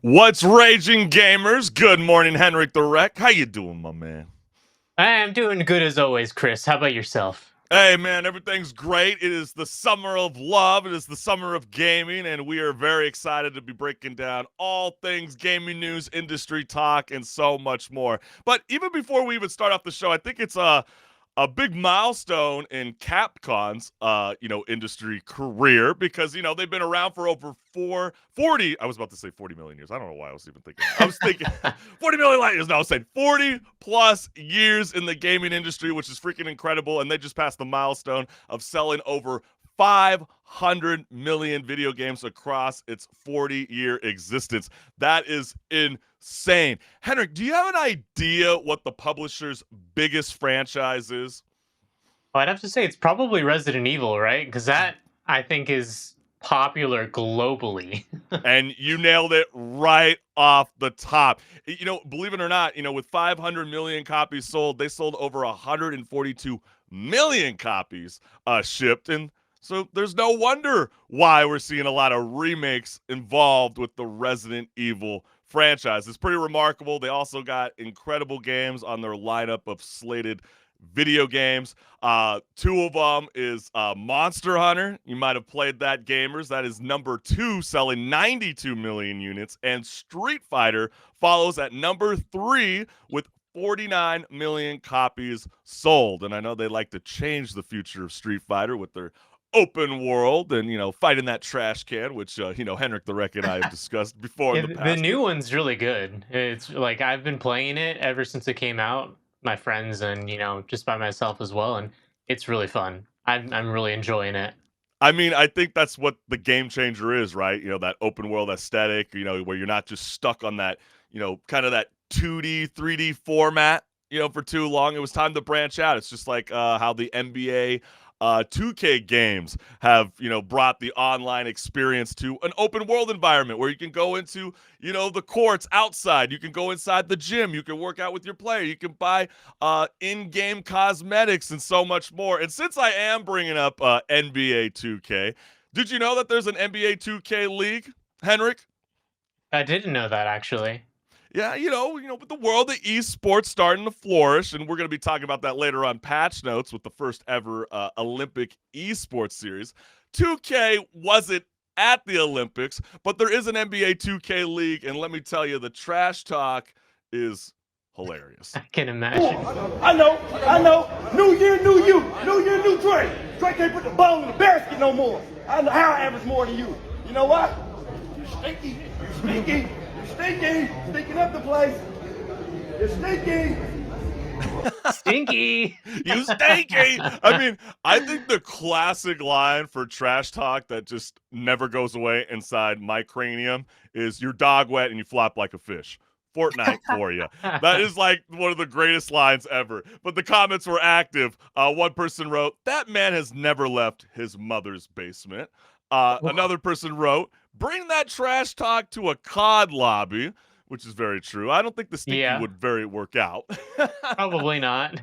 What's raging, gamers? Good morning, HenricK the Wreck. How you doing, my man? I'm doing good as always, Chris. How about yourself? Hey, man, everything's great. It is the summer of love. It is the summer of gaming, and we are very excited to be breaking down all things gaming news, industry talk, and so much more. But even before we even start off the show, I think it's a big milestone in Capcom's industry career because they've been around for over 40. I was about to say 40 million years. I don't know why I was even thinking. I was thinking 40 million light years. No, I was saying 40 plus years in the gaming industry, which is freaking incredible. And they just passed the milestone of selling over 500 million video games across its 40-year existence. That is insane. HenricK, do you have an idea what the publisher's biggest franchise is? Well, I'd have to say it's probably Resident Evil, right? Because that I think is popular globally. And you nailed it right off the top. Believe it or not, with 500 million copies sold, they sold over 142 million copies shipped. And so there's no wonder why we're seeing a lot of remakes involved with the Resident Evil franchise. It's pretty remarkable. They also got incredible games on their lineup of slated video games. Two of them is Monster Hunter. You might have played that, gamers. That is number 2, selling 92 million units. And Street Fighter follows at number 3 with 49 million copies sold. And I know they like to change the future of Street Fighter with their open world and fighting that trash can, which HenricK the Wreck and I have discussed before in Yeah, the the past. new one's really good. It's like I've been playing it ever since it came out, my friends and just by myself as well, and it's really fun. I'm really enjoying it. I mean, I think that's what the game changer is, right? That open world aesthetic, where you're not just stuck on that, kind of that 2D, 3D format, for too long. It was time to branch out. It's just like how the NBA 2K games have, brought the online experience to an open world environment where you can go into, the courts outside. You can go inside the gym. You can work out with your player. You can buy in-game cosmetics and so much more. And since I am bringing up NBA 2K, did you know that there's an NBA 2K league, HenricK? I didn't know that actually. Yeah, with the world of eSports starting to flourish, and we're going to be talking about that later on Patch Notes with the first ever Olympic eSports series. 2K wasn't at the Olympics, but there is an NBA 2K league, and let me tell you, the trash talk is hilarious. I can imagine. I know. New year, new you. New year, new Trey. Trey can't put the ball in the basket no more. I know how I average more than you. You know what? You stinky. You stinky. You stinky. Stinking up the place. You're stinky. Stinky. You stinky. I mean, I think the classic line for trash talk that just never goes away inside my cranium is "your dog wet and you flop like a fish." Fortnite for you. That is like one of the greatest lines ever. But the comments were active. One person wrote, "That man has never left his mother's basement." Another person wrote, "Bring that trash talk to a COD lobby," which is very true. I don't think the stinky Yeah, would very work out. probably not.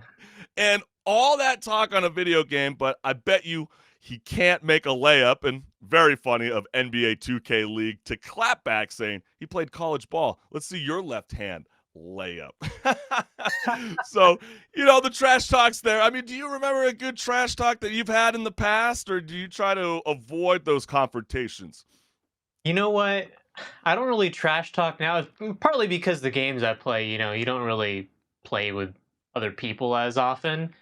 And all that talk on a video game, but I bet you he can't make a layup. And very funny of NBA 2K League to clap back saying he played college ball. Let's see your left hand layup. So, the trash talk's there. I mean, do you remember a good trash talk that you've had in the past, or do you try to avoid those confrontations? You know what? I don't really trash talk now, partly because the games I play, you don't really play with other people as often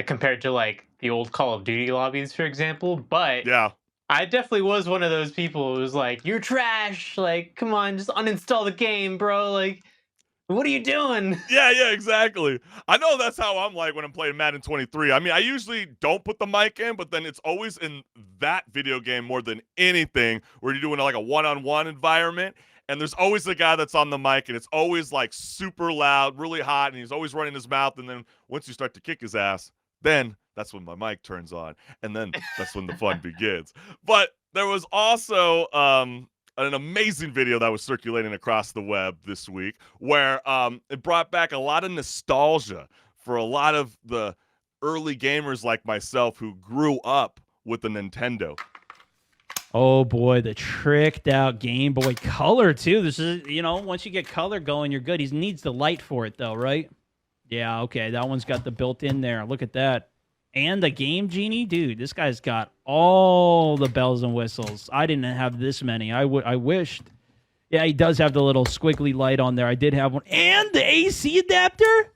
compared to like the old Call of Duty lobbies, for example. But Yeah. I definitely was one of those people who was like, "You're trash! Like, come on, just uninstall the game, bro! Like, what are you doing?" Yeah, exactly. I know that's how I'm like when I'm playing Madden 23. I mean, I usually don't put the mic in, but then it's always in that video game more than anything where you're doing like a one-on-one environment. And there's always the guy that's on the mic, and it's always like super loud, really hot, and he's always running his mouth. And then once you start to kick his ass, then that's when my mic turns on, and then that's when the fun begins. But there was also an amazing video that was circulating across the web this week where it brought back a lot of nostalgia for a lot of the early gamers like myself who grew up with the Nintendo. Oh boy, the tricked out Game Boy Color too. This is, once you get color going, you're good. He needs the light for it though, right? Yeah, okay. That one's got the built in there. Look at that. And the Game Genie, dude. This guy's got all the bells and whistles. I didn't have this many. I wished. Yeah, he does have the little squiggly light on there. I did have one. And the AC adapter?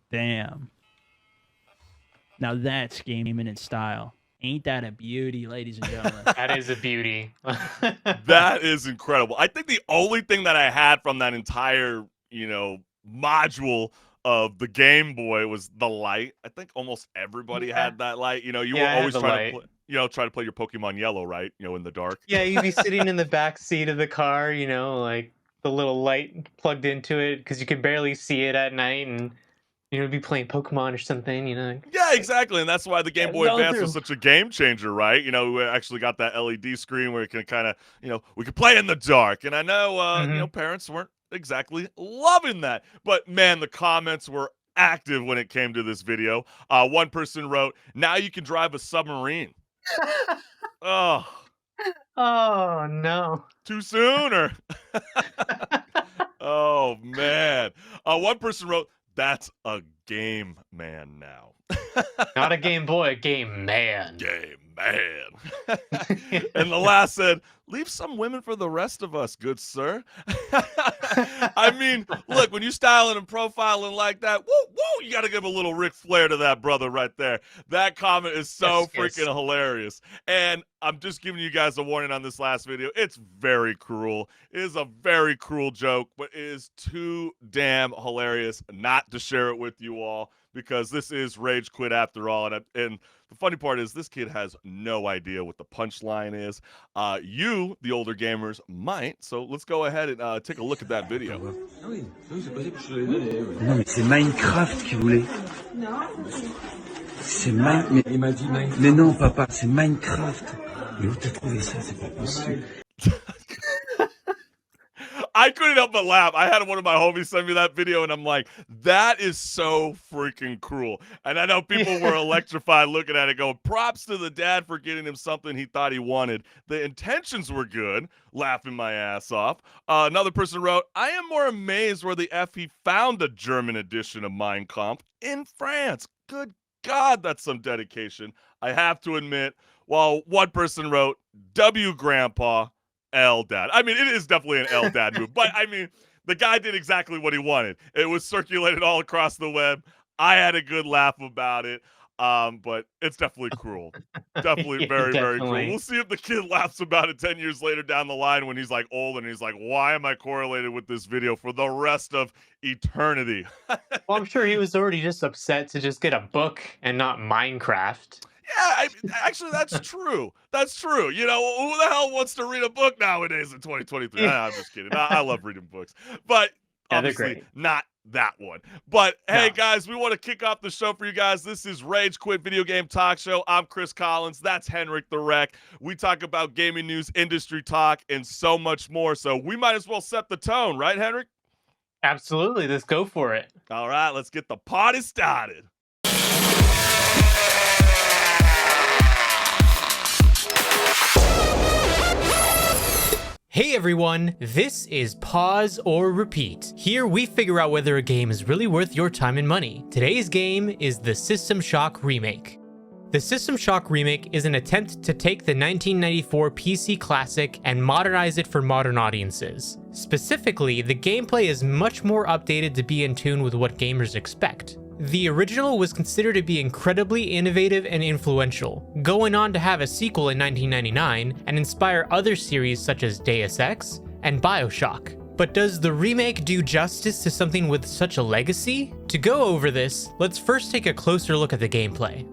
Damn. Now that's gaming in style. Ain't that a beauty, ladies and gentlemen? That is a beauty. That is incredible. I think the only thing that I had from that entire, module of the Game Boy was the light. I think almost everybody had that light. You were always trying to try to play your Pokemon Yellow, right? In the dark. Yeah, you'd be sitting in the back seat of the car, like the little light plugged into it because you could barely see it at night, and be playing Pokemon or something, Yeah, exactly, and that's why the Game Boy Advance was such a game changer, right? We actually got that LED screen where you can kind of, we could play in the dark, and I know, parents weren't exactly loving that, but man, the comments were active when it came to this video. One person wrote, "Now you can drive a submarine." Oh. Oh no. Too soon, or? Oh man. One person wrote, "That's a game man now." Not a Game Boy, a game man. Game man. And the last said, "Leave some women for the rest of us, good sir." I mean, look, when you styling and profiling like that, woo, you got to give a little Ric Flair to that brother right there. That comment is so freaking hilarious. And I'm just giving you guys a warning on this last video. It's very cruel. It is a very cruel joke, but it is too damn hilarious not to share it with you all, because this is Rage Quit after all. And the funny part is this kid has no idea what the punchline is. You, the older gamers, might. So let's go ahead and take a look at that video. Non, mais c'est Minecraft qu'il voulait. C'est Minecraft. Il m'a dit Minecraft. Mais non, papa, c'est Minecraft. Mais où t'as trouvé ça? C'est pas possible. I couldn't help but laugh. I had one of my homies send me that video, and I'm like, that is so freaking cruel. And I know people were electrified looking at it going, props to the dad for getting him something he thought he wanted. The intentions were good, laughing my ass off. Another person wrote, "I am more amazed where the F he found a German edition of Mein Kampf in France. Good God, that's some dedication. I have to admit." While one person wrote, "W Grandpa, L Dad." I mean, it is definitely an L Dad move, but I mean, the guy did exactly what he wanted. It was circulated all across the web. I had a good laugh about it, but it's definitely cruel. Definitely very, very cruel. We'll see if the kid laughs about it 10 years later down the line when he's like old and he's like, why am I correlated with this video for the rest of eternity? Well, I'm sure he was already just upset to just get a book and not Minecraft. Yeah, actually, that's true. That's true. Who the hell wants to read a book nowadays in 2023? I'm just kidding. I love reading books. But obviously not that one. But hey, guys, we want to kick off the show for you guys. This is Rage Quit Video Game Talk Show. I'm Chris Collins. That's HenricK the Wreck. We talk about gaming news, industry talk, and so much more. So we might as well set the tone, right, HenricK? Absolutely. Let's go for it. All right, let's get the party started. Hey everyone, this is Pause or Repeat. Here we figure out whether a game is really worth your time and money. Today's game is the System Shock Remake. The System Shock Remake is an attempt to take the 1994 PC classic and modernize it for modern audiences. Specifically, the gameplay is much more updated to be in tune with what gamers expect. The original was considered to be incredibly innovative and influential, going on to have a sequel in 1999 and inspire other series such as Deus Ex and BioShock. But does the remake do justice to something with such a legacy? To go over this, let's first take a closer look at the gameplay.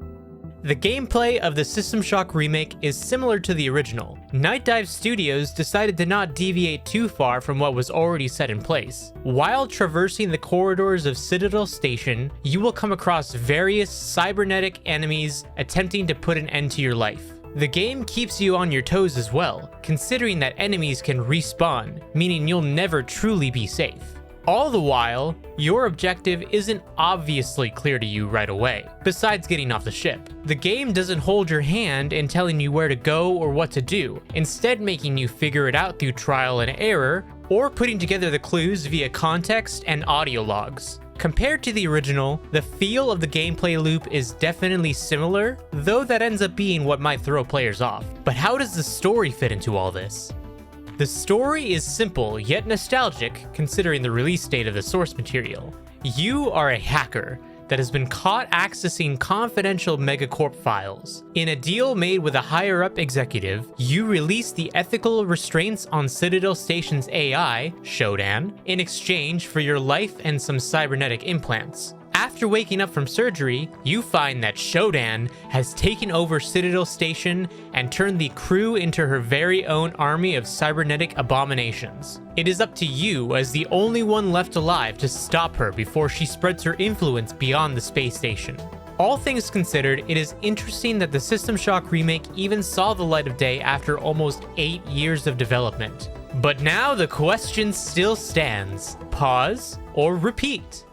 The gameplay of the System Shock Remake is similar to the original. Night Dive Studios decided to not deviate too far from what was already set in place. While traversing the corridors of Citadel Station, you will come across various cybernetic enemies attempting to put an end to your life. The game keeps you on your toes as well, considering that enemies can respawn, meaning you'll never truly be safe. All the while, your objective isn't obviously clear to you right away, besides getting off the ship. The game doesn't hold your hand in telling you where to go or what to do, instead making you figure it out through trial and error, or putting together the clues via context and audio logs. Compared to the original, the feel of the gameplay loop is definitely similar, though that ends up being what might throw players off. But how does the story fit into all this? The story is simple yet nostalgic considering the release date of the source material. You are a hacker that has been caught accessing confidential Megacorp files. In a deal made with a higher-up executive, you release the ethical restraints on Citadel Station's AI, Shodan, in exchange for your life and some cybernetic implants. After waking up from surgery, you find that Shodan has taken over Citadel Station and turned the crew into her very own army of cybernetic abominations. It is up to you as the only one left alive to stop her before she spreads her influence beyond the space station. All things considered, it is interesting that the System Shock remake even saw the light of day after almost 8 years of development. But now the question still stands: pause or repeat?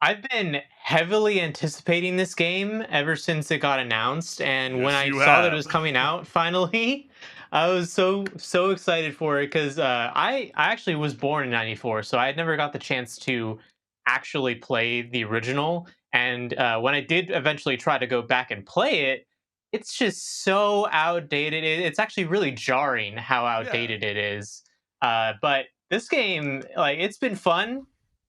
I've been heavily anticipating this game ever since it got announced, and when Yes, I you saw that have. it was coming out finally, I was so excited for it because I actually was born in '94, so I had never got the chance to actually play the original. And when I did eventually try to go back and play it, it's just so outdated. It's actually really jarring how outdated it is. But this game, like, it's been fun,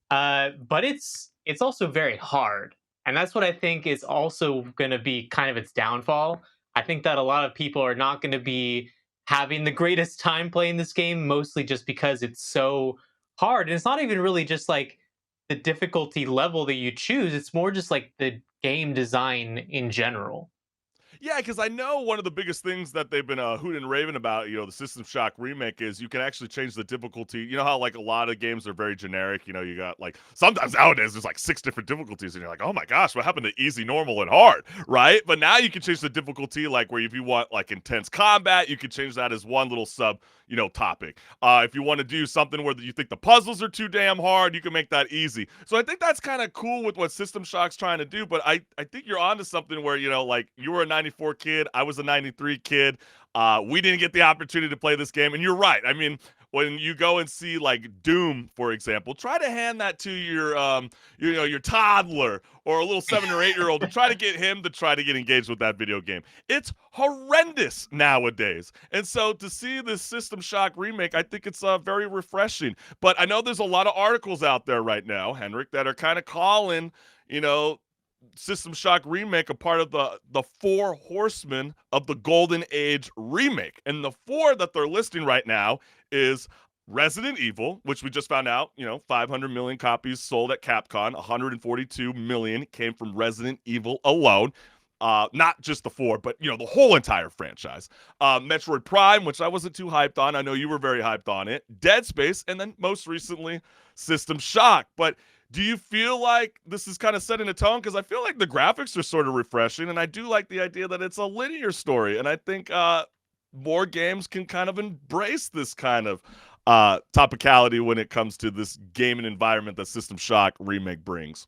but it's also very hard, and that's what I think is also going to be kind of its downfall. I think that a lot of people are not going to be having the greatest time playing this game, mostly just because it's so hard. And it's not even really just like the difficulty level that you choose; it's more just like the game design in general. Yeah, because I know one of the biggest things that they've been hooting and raving about, the System Shock remake, is you can actually change the difficulty. You know how like a lot of games are very generic. You got like sometimes nowadays there's like 6 different difficulties, and you're like, oh my gosh, what happened to easy, normal, and hard, right? But now you can change the difficulty, like where if you want like intense combat, you can change that as one little sub, topic. If you want to do something where you think the puzzles are too damn hard, you can make that easy. So I think that's kind of cool with what System Shock's trying to do. But I think you're onto something where like you were a '94 kid, I was a '93 kid. We didn't get the opportunity to play this game, and you're right. I mean, when you go and see like Doom, for example, try to hand that to your toddler or a little 7 or 8-year-old to try to get him to try to get engaged with that video game. It's horrendous nowadays. And so to see this System Shock remake, I think it's very refreshing. But I know there's a lot of articles out there right now, HenricK, that are kind of calling, System Shock remake a part of the Four Horsemen of the Golden Age remake. And the 4 that they're listing right now is Resident Evil, which we just found out, 500 million copies sold at Capcom, 142 million came from Resident Evil alone. Not just the 4, but the whole entire franchise. Metroid Prime, which I wasn't too hyped on. I know you were very hyped on it. Dead Space, and then most recently, System Shock. But do you feel like this is kind of setting a tone? Because I feel like the graphics are sort of refreshing, and I do like the idea that it's a linear story. And I think more games can kind of embrace this kind of topicality when it comes to this gaming environment that System Shock remake brings.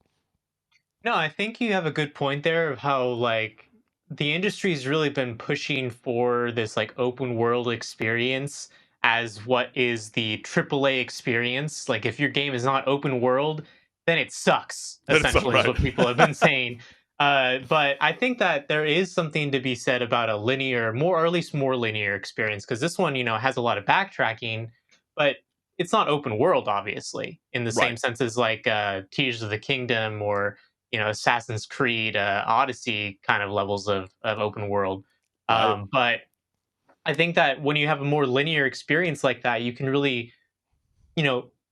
No, I think you have a good point there of how like the industry's really been pushing for this like open world experience as what is the AAA experience. Like if your game is not open world, then it sucks, That's essentially is right. what people have been saying. But I think that there is something to be said about a linear, more or at least more linear experience, because this one, has a lot of backtracking, but it's not open world, obviously, in the same Right. sense as like Tears of the Kingdom or Assassin's Creed, Odyssey kind of levels of open world. Right. But I think that when you have a more linear experience like that, you can really,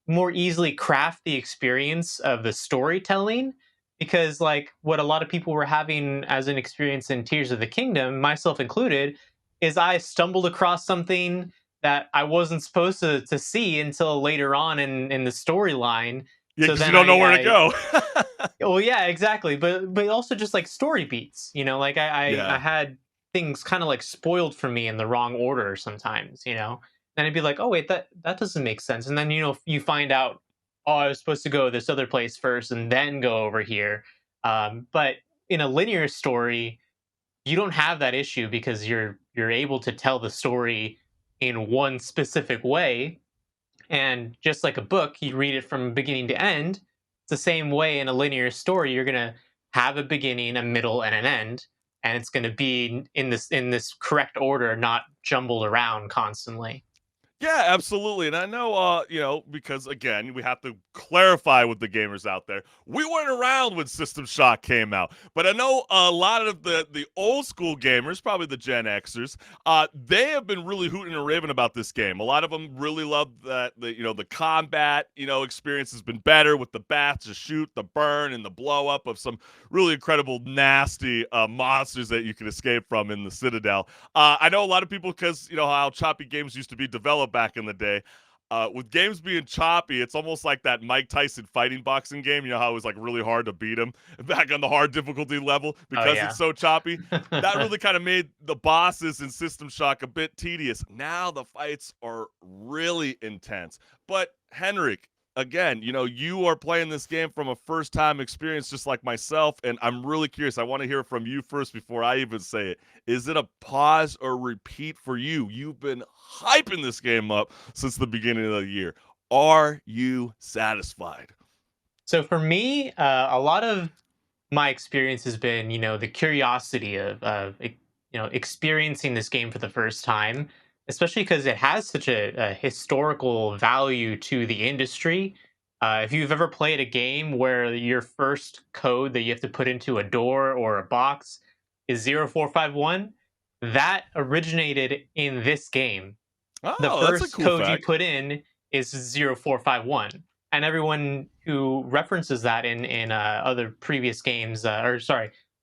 more easily craft the experience of the storytelling. Because like what a lot of people were having as an experience in Tears of the Kingdom, myself included, is I stumbled across something that I wasn't supposed to see until later on in the storyline. Yeah, So because you then don't know where to go. well, yeah, exactly. But also just like story beats, like I Yeah. had things kind of like spoiled for me in the wrong order sometimes, and and it'd be like, oh wait, that doesn't make sense. And then you find out, oh, I was supposed to go this other place first and then go over here. But in a linear story, you don't have that issue because you're able to tell the story in one specific way. And just like a book, you read it from beginning to end. It's the same way in a linear story. You're gonna have a beginning, a middle, and an end, and it's gonna be in this correct order, not jumbled around constantly. Yeah, absolutely. And I know, because again, we have to clarify with the gamers out there. We weren't around when System Shock came out, but I know a lot of the old school gamers, probably the Gen Xers, they have been really hooting and raving about this game. A lot of them really love that the combat, experience has been better with the bats, the shoot, the burn, and the blow up of some really incredible, nasty monsters that you can escape from in the Citadel. I know a lot of people, because how choppy games used to be developed back in the day. With games being choppy, it's almost like that Mike Tyson fighting boxing game. You know how it was like really hard to beat him back on the hard difficulty level because it's so choppy. That really kind of made the bosses in System Shock a bit tedious. Now the fights are really intense. But HenricK, again, you are playing this game from a first-time experience just like myself, and I'm really curious. I want to hear from you first before I even say it. Is it a pause or repeat for you? You've been hyping this game up since the beginning of the year. Are you satisfied? So for me, a lot of my experience has been, the curiosity of experiencing this game for the first time, especially because it has such a historical value to the industry. If you've ever played a game where your first code that you have to put into a door or a box is 0451, that originated in this game. The Oh, that's a first cool code fact. you put in is 0451. And everyone who references that in other previous games,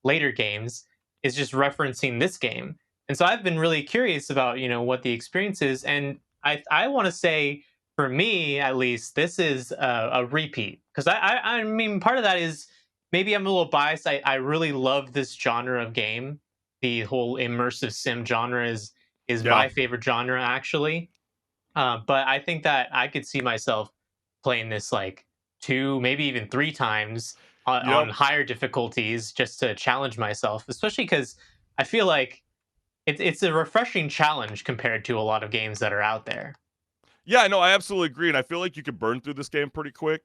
later games, is just referencing this game. And so I've been really curious about what the experience is, and I want to say, for me at least, this is a repeat, because I mean, part of that is maybe I'm a little biased. I really love this genre of game. The whole immersive sim genre is Yeah. my favorite genre, actually. But I think that I could see myself playing this like 2, maybe even 3 times on Yep. higher difficulties, just to challenge myself, especially because I feel like it's a refreshing challenge compared to a lot of games that are out there. Yeah, no, I absolutely agree, and I feel like you could burn through this game pretty quick,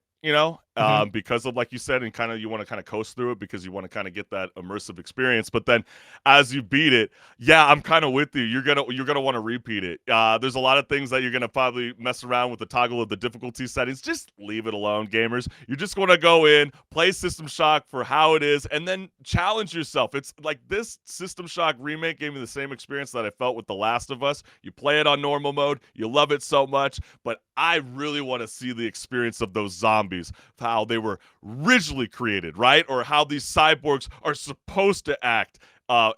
Mhm. because of, like you said, and kind of you want to kind of coast through it because you want to kind of get that immersive experience. But then, as you beat it, yeah, I'm kind of with you. You're gonna want to repeat it. There's a lot of things that you're gonna probably mess around with the toggle of the difficulty settings. Just leave it alone, gamers. You just want to go in, play System Shock for how it is, and then challenge yourself. It's like this System Shock remake gave me the same experience that I felt with The Last of Us. You play it on normal mode, you love it so much, but I really want to see the experience of those zombies, how they were originally created, right? Or how these cyborgs are supposed to act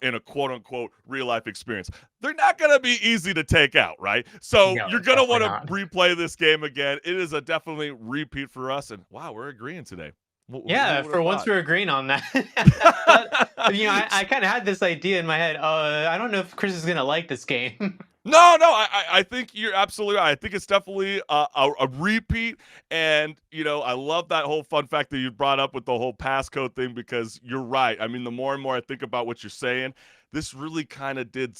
in a quote-unquote real-life experience. They're not going to be easy to take out, right? So No, you're going to definitely want not. to replay this game again. It is a definitely repeat for us, and wow, we're agreeing today. Who Yeah, would for have once thought? we're agreeing on that. But I kind of had this idea in my head. I don't know if Chris is gonna like this game. No, I think you're absolutely right. I think it's definitely a repeat, and I love that whole fun fact that you brought up with the whole passcode thing, because you're right. I mean, the more and more I think about what you're saying, this really kind of did,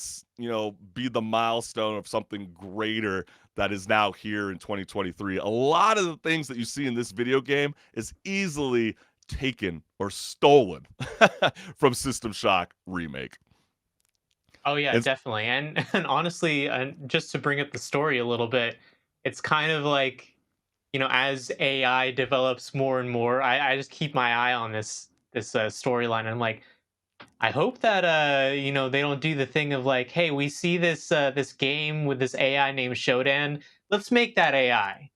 be the milestone of something greater that is now here in 2023. A lot of the things that you see in this video game is easily taken or stolen from System Shock Remake. Oh yeah, And definitely. And honestly, just to bring up the story a little bit, it's kind of like, as AI develops more and more, I just keep my eye on this storyline. I'm like, I hope that they don't do the thing of like, hey, we see this game with this AI named Shodan. Let's make that AI.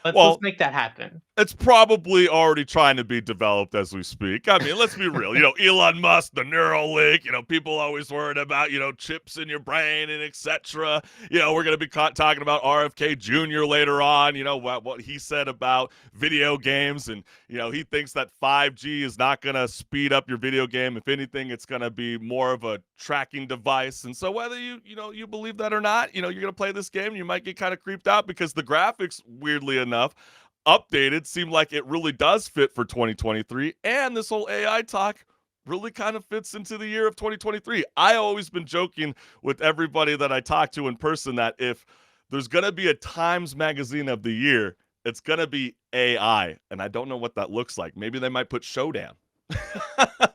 Let's well, make that happen. It's probably already trying to be developed as we speak. I mean, let's be real. Elon Musk, the Neuralink, people always worried about, chips in your brain and etc. We're going to be talking about RFK Jr. later on, what he said about video games. And, he thinks that 5G is not going to speed up your video game. If anything, it's going to be more of a tracking device. And so whether you believe that or not, you're going to play this game, you might get kind of creeped out because the graphics, weirdly enough, updated seem like it really does fit for 2023, and this whole AI talk really kind of fits into the year of 2023. I always been joking with everybody that I talk to in person that if there's gonna be a Times Magazine of the year, it's gonna be AI, and I don't know what that looks like. Maybe they might put Showdown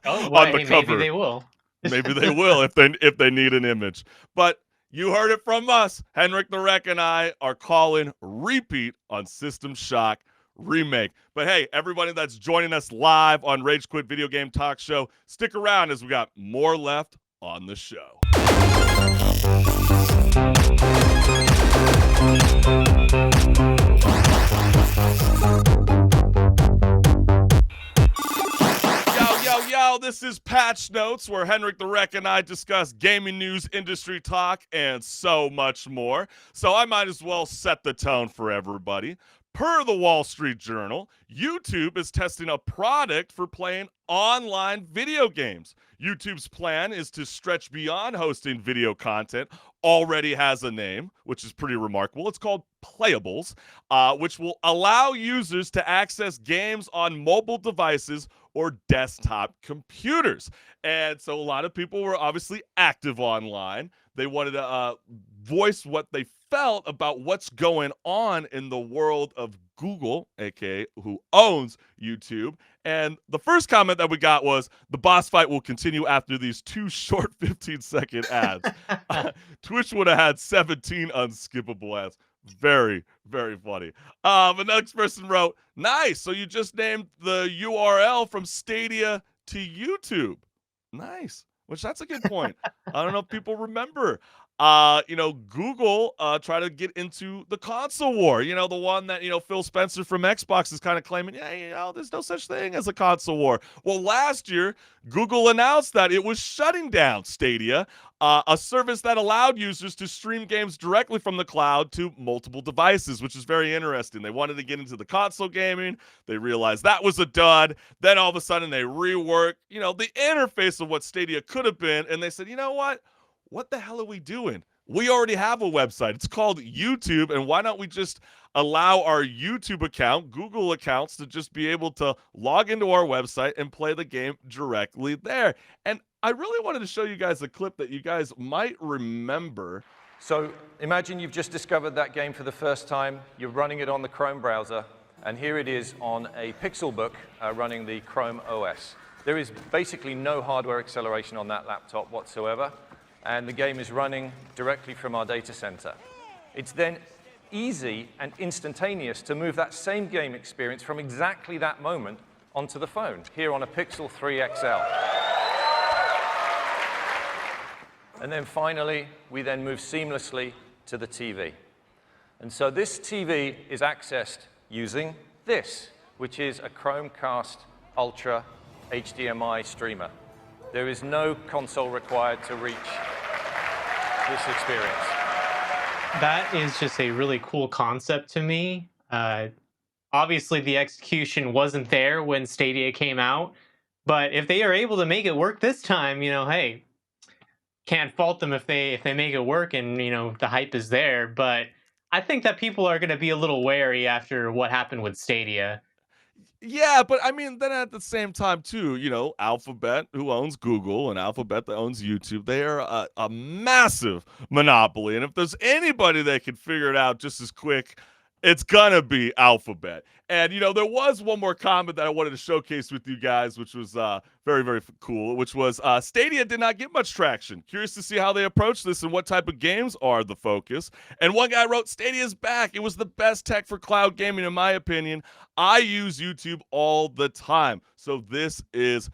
Oh, on the hey, cover. maybe they will. Maybe they will if they need an image. But you heard it from us. HenricK the Wreck and I are calling repeat on System Shock Remake. But hey, everybody that's joining us live on Rage Quit Video Game Talk Show, stick around as we got more left on the show. Yo, this is Patch Notes, where HenricK the Wreck and I discuss gaming news, industry talk, and so much more. So I might as well set the tone for everybody. Per the Wall Street Journal, YouTube is testing a product for playing online video games. YouTube's plan is to stretch beyond hosting video content, already has a name, which is pretty remarkable. It's called Playables, which will allow users to access games on mobile devices or desktop computers. And so a lot of people were obviously active online. They wanted to voice what they felt about what's going on in the world of Google, aka who owns YouTube. And the first comment that we got was, the boss fight will continue after these 2 short 15-second ads. Twitch would have had 17 unskippable ads. Very, very funny. The next person wrote, nice, so you just named the URL from Stadia to YouTube. Nice, which that's a good point. I don't know if people remember. Google tried to get into the console war, the one that, Phil Spencer from Xbox is kind of claiming, there's no such thing as a console war. Well, last year, Google announced that it was shutting down Stadia, a service that allowed users to stream games directly from the cloud to multiple devices, which is very interesting. They wanted to get into the console gaming. They realized that was a dud. Then all of a sudden they reworked, the interface of what Stadia could have been. And they said, you know what? What the hell are we doing? We already have a website. It's called YouTube, and why don't we just allow our YouTube account, Google accounts, to just be able to log into our website and play the game directly there? And I really wanted to show you guys a clip that you guys might remember. So imagine you've just discovered that game for the first time. You're running it on the Chrome browser, and here it is on a Pixelbook running the Chrome OS. There is basically no hardware acceleration on that laptop whatsoever, and the game is running directly from our data center. It's then easy and instantaneous to move that same game experience from exactly that moment onto the phone, here on a Pixel 3 XL. And then finally, we then move seamlessly to the TV. And so this TV is accessed using this, which is a Chromecast Ultra HDMI streamer. There is no console required to reach this experience. That is just a really cool concept to me. Obviously, the execution wasn't there when Stadia came out, but if they are able to make it work this time, hey, can't fault them if they make it work and the hype is there. But I think that people are going to be a little wary after what happened with Stadia. Yeah, but I mean, then at the same time, too, Alphabet, who owns Google, and Alphabet that owns YouTube, they are a massive monopoly. And if there's anybody that can figure it out just as quick, it's gonna be Alphabet. And, there was one more comment that I wanted to showcase with you guys, which was very, very cool, which was Stadia did not get much traction. Curious to see how they approach this and what type of games are the focus. And one guy wrote, Stadia's back. It was the best tech for cloud gaming, in my opinion. I use YouTube all the time. So this is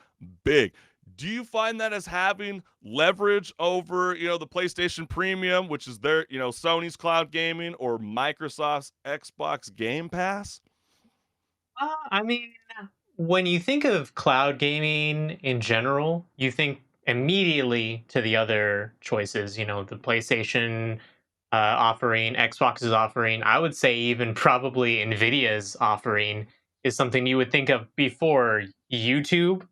big. Do you find that as having leverage over, the PlayStation Premium, which is their, Sony's cloud gaming, or Microsoft's Xbox Game Pass? I mean, when you think of cloud gaming in general, you think immediately to the other choices. You know, the PlayStation offering, Xbox's offering. I would say even probably Nvidia's offering is something you would think of before YouTube.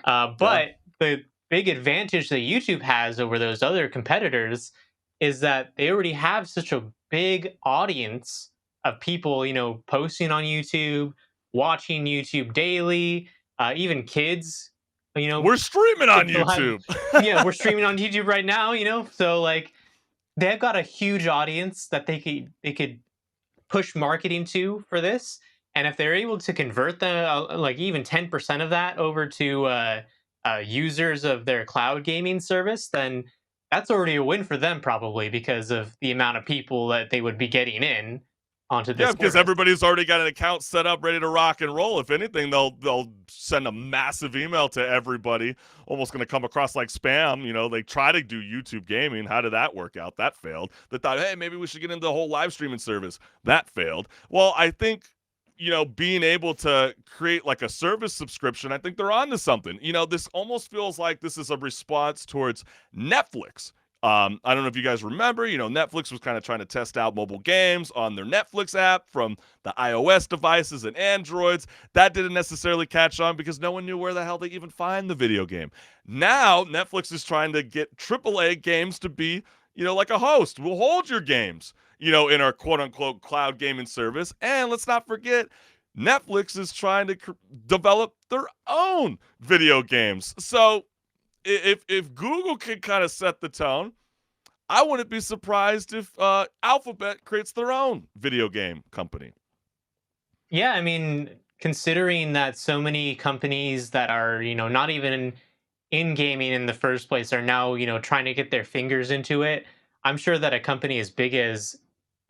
Yeah. But the big advantage that YouTube has over those other competitors is that they already have such a big audience of people, you know, posting on YouTube, watching YouTube daily, even kids, you know, We're streaming on kids will have, YouTube. yeah, we're streaming on YouTube right now, you know, so like they've got a huge audience that they could push marketing to for this. And if they're able to convert the like even 10% of that over to users of their cloud gaming service, then that's already a win for them probably because of the amount of people that they would be getting in onto Yeah, this because service. everybody's already got an account set up, ready to rock and roll. If anything, they'll send a massive email to everybody. Almost going to come across like spam. You know, they try to do YouTube gaming. How did that work out? That failed. They thought, hey, maybe we should get into the whole live streaming service. That failed. Well, I think, you know, being able to create like a service subscription, I think they're on to something. You know, this almost feels like this is a response towards Netflix. I don't know if you guys remember, you know, Netflix was kind of trying to test out mobile games on their Netflix app from the iOS devices and Androids. That didn't necessarily catch on because no one knew where the hell they even find the video game. Now, Netflix is trying to get AAA games to be, you know, like a host. We'll hold your games, you know, in our quote unquote cloud gaming service. And let's not forget, Netflix is trying to develop their own video games. So, if Google can kind of set the tone, I wouldn't be surprised if Alphabet creates their own video game company. Yeah, I mean, considering that so many companies that are, you know, not even in gaming in the first place are now, you know, trying to get their fingers into it. I'm sure that a company as big as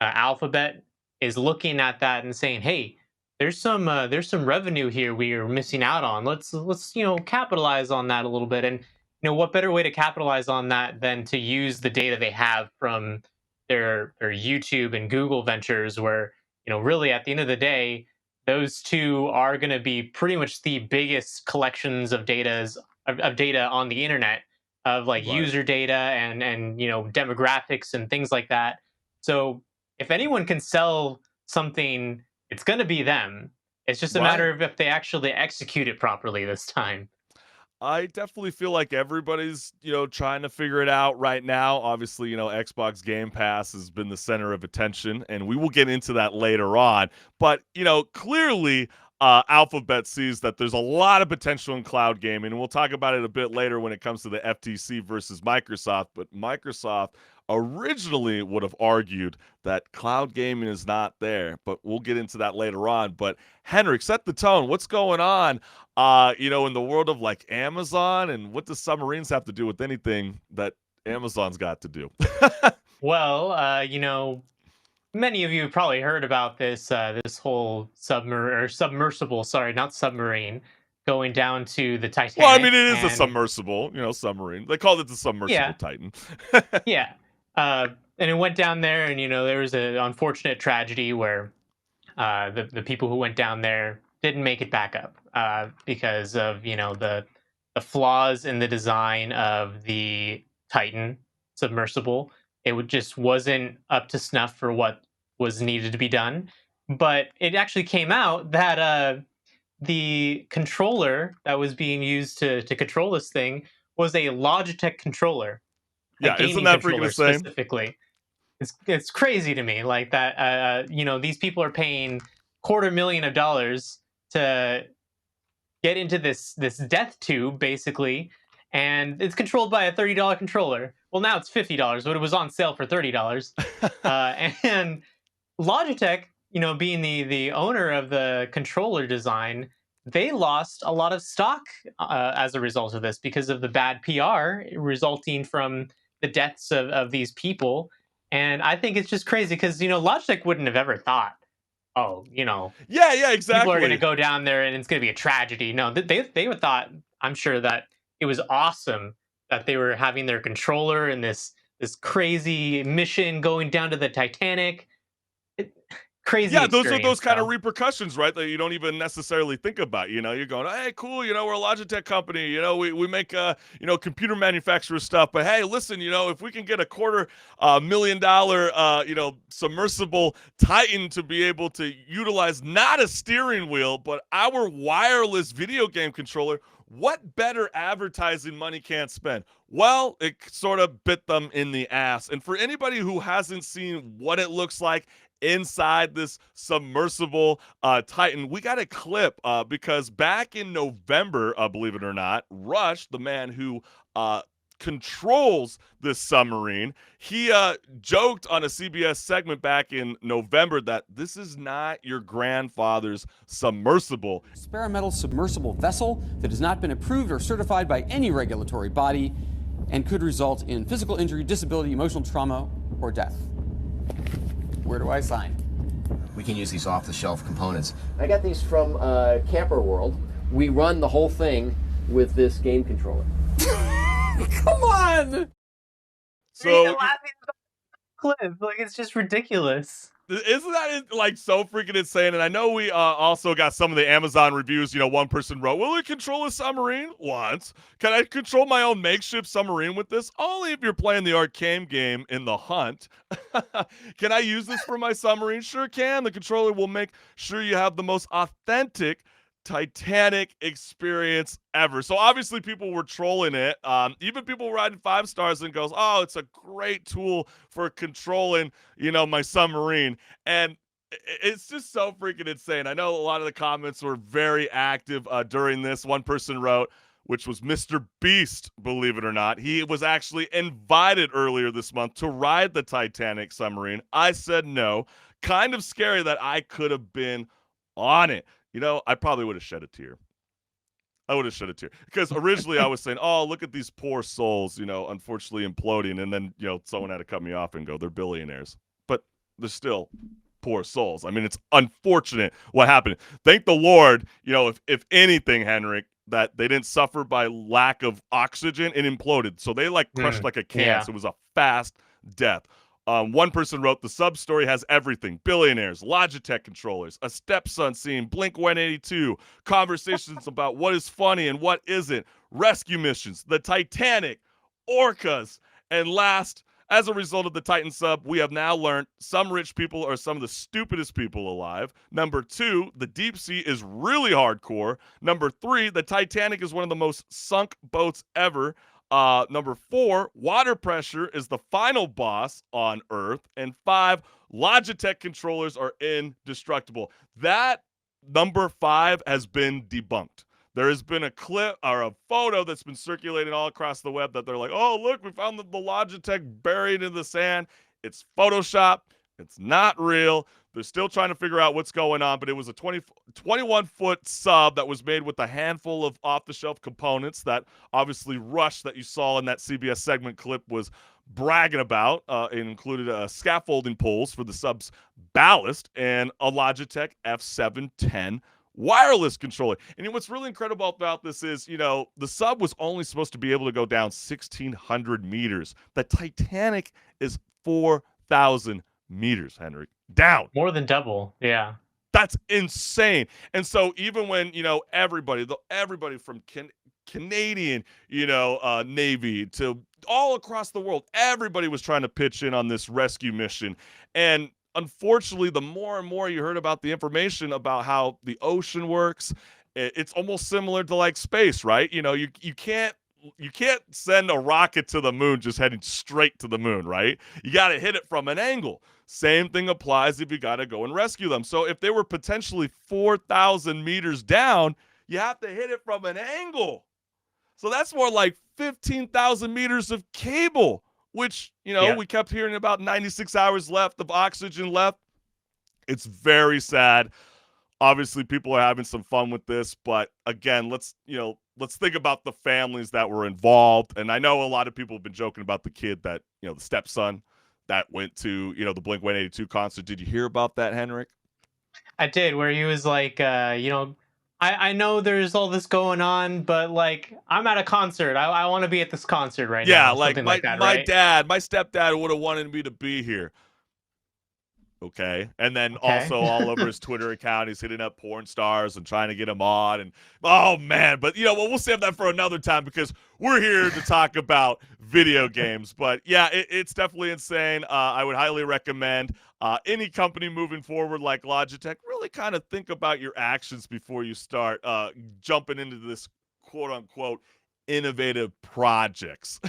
Alphabet is looking at that and saying, "Hey, there's some revenue here we are missing out on. Let's you know capitalize on that a little bit." And you know, what better way to capitalize on that than to use the data they have from their YouTube and Google ventures, where you know, really at the end of the day, those two are going to be pretty much the biggest collections of of data on the internet of like Right. user data and you know demographics and things like that. So if anyone can sell something, it's going to be them. It's just a Right. matter of if they actually execute it properly this time. I definitely feel like everybody's, you know, trying to figure it out right now. Obviously, you know, Xbox Game Pass has been the center of attention, and we will get into that later on. But, you know, clearly, Alphabet sees that there's a lot of potential in cloud gaming, and we'll talk about it a bit later when it comes to the FTC versus Microsoft. But Microsoft originally would have argued that cloud gaming is not there, but we'll get into that later on. But HenricK, set the tone. What's going on? You know, in the world of like Amazon, and what does submarines have to do with anything that Amazon's got to do? Well, you know, many of you have probably heard about this this whole submersible, sorry, not submarine, going down to the Well, I Titanic, mean, it is a and submersible, you know, submarine. They called it the submersible yeah, Titan. yeah, and it went down there, and you know, there was an unfortunate tragedy where the people who went down there didn't make it back up because of you know the flaws in the design of the Titan submersible. Just wasn't up to snuff for what was needed to be done. But it actually came out that the controller that was being used to control this thing was a Logitech controller, a Yeah, isn't gaming that freaking controller insane? specifically. It's crazy to me like that. You know, these people are paying $250,000 to get into this death tube basically, and it's controlled by a $30 controller. Well, now it's $50, but it was on sale for $30. And Logitech, you know, being the owner of the controller design, they lost a lot of stock as a result of this because of the bad PR resulting from the deaths of these people. And I think it's just crazy because you know Logitech wouldn't have ever thought, oh, you know, Yeah, people are going to exactly. go down there and it's going to be a tragedy. No, they would thought, I'm sure that it was awesome that they were having their controller in this crazy mission going down to the Titanic. It, crazy. Yeah, those are experience, those kind of though. repercussions, right? That you don't even necessarily think about. You're going, hey, cool. We're a Logitech company. We make computer manufacturer stuff. But hey, listen, if we can get a $250,000 submersible Titan to be able to utilize not a steering wheel but our wireless video game controller, what better advertising money can't spend? Well, it sort of bit them in the ass. And for anybody who hasn't seen what it looks like inside this submersible Titan, we got a clip because back in November, believe it or not, Rush, the man who controls this submarine, he joked on a CBS segment back in November that this is not your grandfather's submersible. Experimental submersible vessel that has not been approved or certified by any regulatory body and could result in physical injury, disability, emotional trauma, or death. Where do I sign? We can use these off-the-shelf components. I got these from Camper World. We run the whole thing with this game controller. Come on! So laughing about the clip, like it's just ridiculous. isn't that like so freaking insane? And I know we also got some of the Amazon reviews. One person wrote, will it control a submarine? Once. Can I control my own makeshift submarine with this? Only if you're playing the arcade game in The Hunt. Can I use this for my submarine? Sure can. The controller will make sure you have the most authentic Titanic experience ever. So obviously people were trolling it. Even people riding 5 stars and goes, oh, it's a great tool for controlling, my submarine. And it's just so freaking insane. I know a lot of the comments were very active during this. One person wrote, which was Mr. Beast, believe it or not. He was actually invited earlier this month to ride the Titanic submarine. I said no. Kind of scary that I could have been on it. I probably would have shed a tear. I would have shed a tear. Because originally I was saying, oh, look at these poor souls, unfortunately imploding. And then, someone had to cut me off and go, they're billionaires. But they're still poor souls. I mean, it's unfortunate what happened. Thank the Lord, if anything, HenricK, that they didn't suffer by lack of oxygen and imploded. So they crushed like a can. Yeah. So it was a fast death. One person wrote, the sub-story has everything. Billionaires, Logitech controllers, a stepson scene, Blink-182, conversations about what is funny and what isn't, rescue missions, the Titanic, orcas, and last, as a result of the Titan sub, we have now learned some rich people are some of the stupidest people alive. Number 2, the deep sea is really hardcore. Number 3, the Titanic is one of the most sunk boats ever. Number 4, water pressure is the final boss on Earth. And 5, Logitech controllers are indestructible. That number 5 has been debunked. There has been a clip or a photo that's been circulating all across the web that they're like, oh, look, we found the Logitech buried in the sand. It's Photoshop. It's not real. They're still trying to figure out what's going on, but it was a 21-foot sub that was made with a handful of off-the-shelf components that obviously Rush that you saw in that CBS segment clip was bragging about. It included scaffolding poles for the sub's ballast and a Logitech F710 wireless controller. And what's really incredible about this is, the sub was only supposed to be able to go down 1,600 meters. The Titanic is 4,000 meters, HenricK. Down. More than double. Yeah. That's insane. And so even when, everybody from Canadian, Navy to all across the world, everybody was trying to pitch in on this rescue mission. And unfortunately, the more and more you heard about the information about how the ocean works, it's almost similar to like space, right? You can't send a rocket to the moon just heading straight to the moon, right? You got to hit it from an angle. Same thing applies if you got to go and rescue them. So if they were potentially 4,000 meters down, you have to hit it from an angle. So that's more like 15,000 meters of cable, which, we kept hearing about 96 hours left of oxygen left. It's very sad. Obviously, people are having some fun with this, but again, let's think about the families that were involved. And I know a lot of people have been joking about the kid that, the stepson that went to, the Blink-182 concert. Did you hear about that, HenricK? I did, where he was like, I know there's all this going on, but like, I'm at a concert. I want to be at this concert right now. Yeah, like my that, my right? dad, my stepdad would have wanted me to be here. Okay. And then Okay. also all over his Twitter account, he's hitting up porn stars and trying to get them on. And oh man, but we'll save that for another time because we're here to talk about video games. But yeah, it's definitely insane. I would highly recommend any company moving forward like Logitech really kind of think about your actions before you start jumping into this quote unquote innovative projects.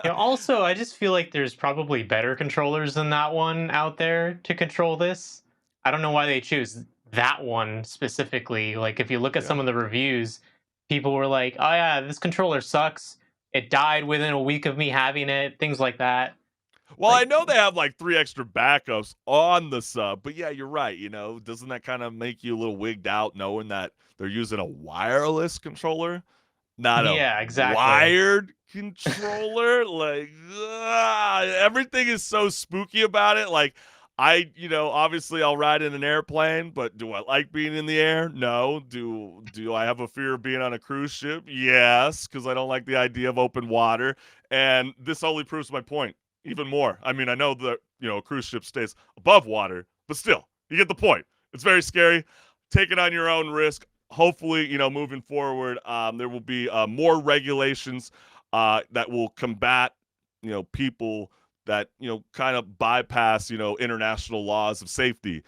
Also, I just feel like there's probably better controllers than that one out there to control this. I don't know why they choose that one specifically. Like, if you look at some of the reviews, people were like, "Oh yeah, this controller sucks. It died within a week of me having it." Things like that. Well, Like, I know they have like 3 extra backups on the sub, but yeah, you're right. Doesn't that kind of make you a little wigged out knowing that they're using a wireless controller, not a yeah, exactly. wired controller? Like, everything is so spooky about it. Like, obviously I'll ride in an airplane, but do I like being in the air? No. Do I have a fear of being on a cruise ship? Yes, because I don't like the idea of open water. And this only proves my point even more. I mean, I know that, a cruise ship stays above water, but still, you get the point. It's very scary. Take it on your own risk. Hopefully, moving forward, there will be more regulations that will combat, people that, kind of bypass, international laws of safety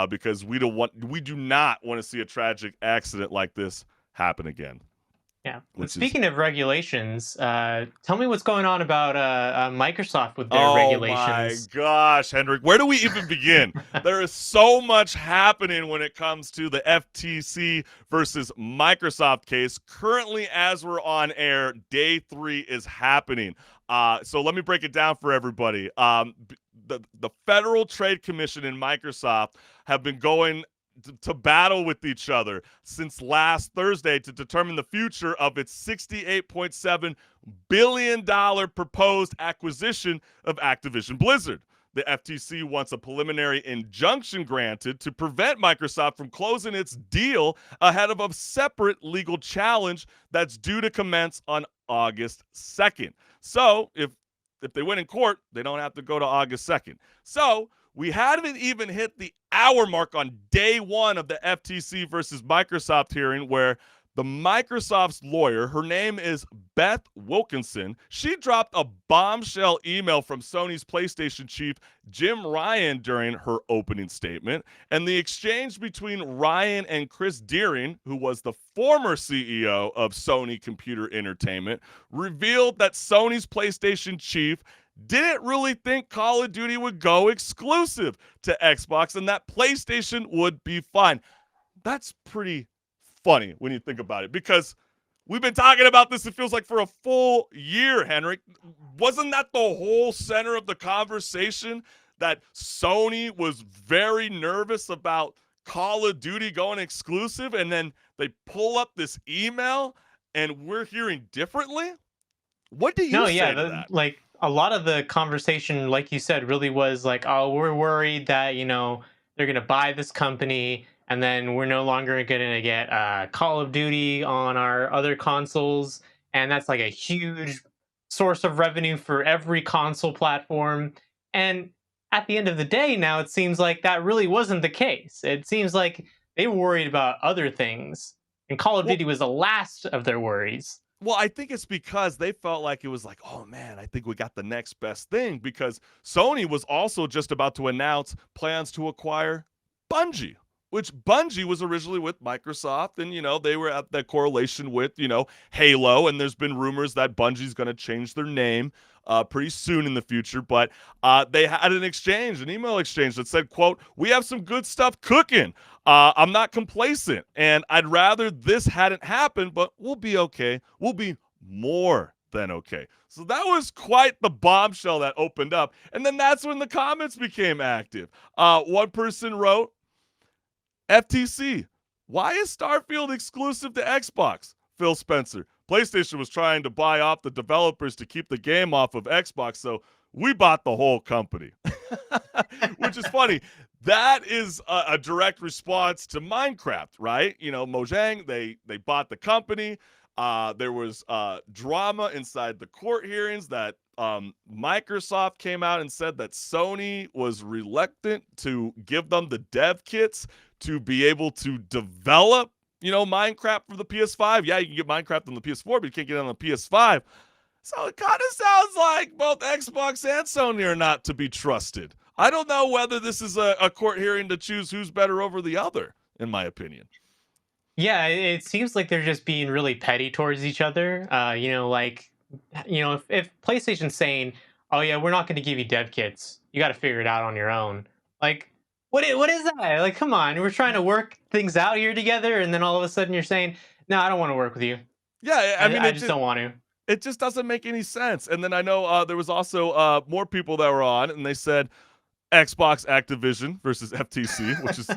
because we do not want to see a tragic accident like this happen again. Yeah. Speaking of regulations, tell me what's going on about Microsoft with their regulations. Oh my gosh, HenricK, where do we even begin? There is so much happening when it comes to the FTC versus Microsoft case. Currently, as we're on air, day 3 is happening. So let me break it down for everybody. The Federal Trade Commission and Microsoft have been going to battle with each other since last Thursday to determine the future of its $68.7 billion proposed acquisition of Activision Blizzard. The FTC wants a preliminary injunction granted to prevent Microsoft from closing its deal ahead of a separate legal challenge that's due to commence on August 2nd. So if they win in court, they don't have to go to August 2nd. So we haven't even hit the hour mark on day 1 of the FTC versus Microsoft hearing where the Microsoft's lawyer, her name is Beth Wilkinson, she dropped a bombshell email from Sony's PlayStation chief, Jim Ryan, during her opening statement. And the exchange between Ryan and Chris Deering, who was the former CEO of Sony Computer Entertainment, revealed that Sony's PlayStation chief didn't really think Call of Duty would go exclusive to Xbox and that PlayStation would be fine. That's pretty funny when you think about it because we've been talking about this, it feels like, for a full year, HenricK. Wasn't that the whole center of the conversation, that Sony was very nervous about Call of Duty going exclusive, and then they pull up this email and we're hearing differently? What do you say to that? Like, a lot of the conversation, like you said, really was like, oh, we're worried that, they're going to buy this company and then we're no longer going to get Call of Duty on our other consoles. And that's like a huge source of revenue for every console platform. And at the end of the day, now it seems like that really wasn't the case. It seems like they were worried about other things. And Call of Duty was the last of their worries. Well, I think it's because they felt like it was like, oh man, I think we got the next best thing, because Sony was also just about to announce plans to acquire Bungie, which Bungie was originally with Microsoft, and, they were at that correlation with, Halo, and there's been rumors that Bungie's going to change their name pretty soon in the future, but they had an email exchange that said, quote, "We have some good stuff cooking. I'm not complacent, and I'd rather this hadn't happened, but we'll be okay. We'll be more than okay." So that was quite the bombshell that opened up, and then that's when the comments became active. One person wrote, "FTC, why is Starfield exclusive to Xbox? Phil Spencer, PlayStation was trying to buy off the developers to keep the game off of Xbox, so we bought the whole company." Which is funny. That is a direct response to Minecraft, right? Mojang, they bought the company. There was drama inside the court hearings that Microsoft came out and said that Sony was reluctant to give them the dev kits to be able to develop, Minecraft for the PS5. Yeah, you can get Minecraft on the PS4, but you can't get it on the PS5. So it kind of sounds like both Xbox and Sony are not to be trusted. I don't know whether this is a court hearing to choose who's better over the other, in my opinion. Yeah, it seems like they're just being really petty towards each other. If PlayStation's saying, "Oh yeah, we're not going to give you dev kits. You got to figure it out on your own." Like, what is that? Like, come on, we're trying to work things out here together, and then all of a sudden you're saying, "No, I don't want to work with you." Yeah, I just don't want to. It just doesn't make any sense. And then I know there was also more people that were on, and they said Xbox Activision versus FTC, which is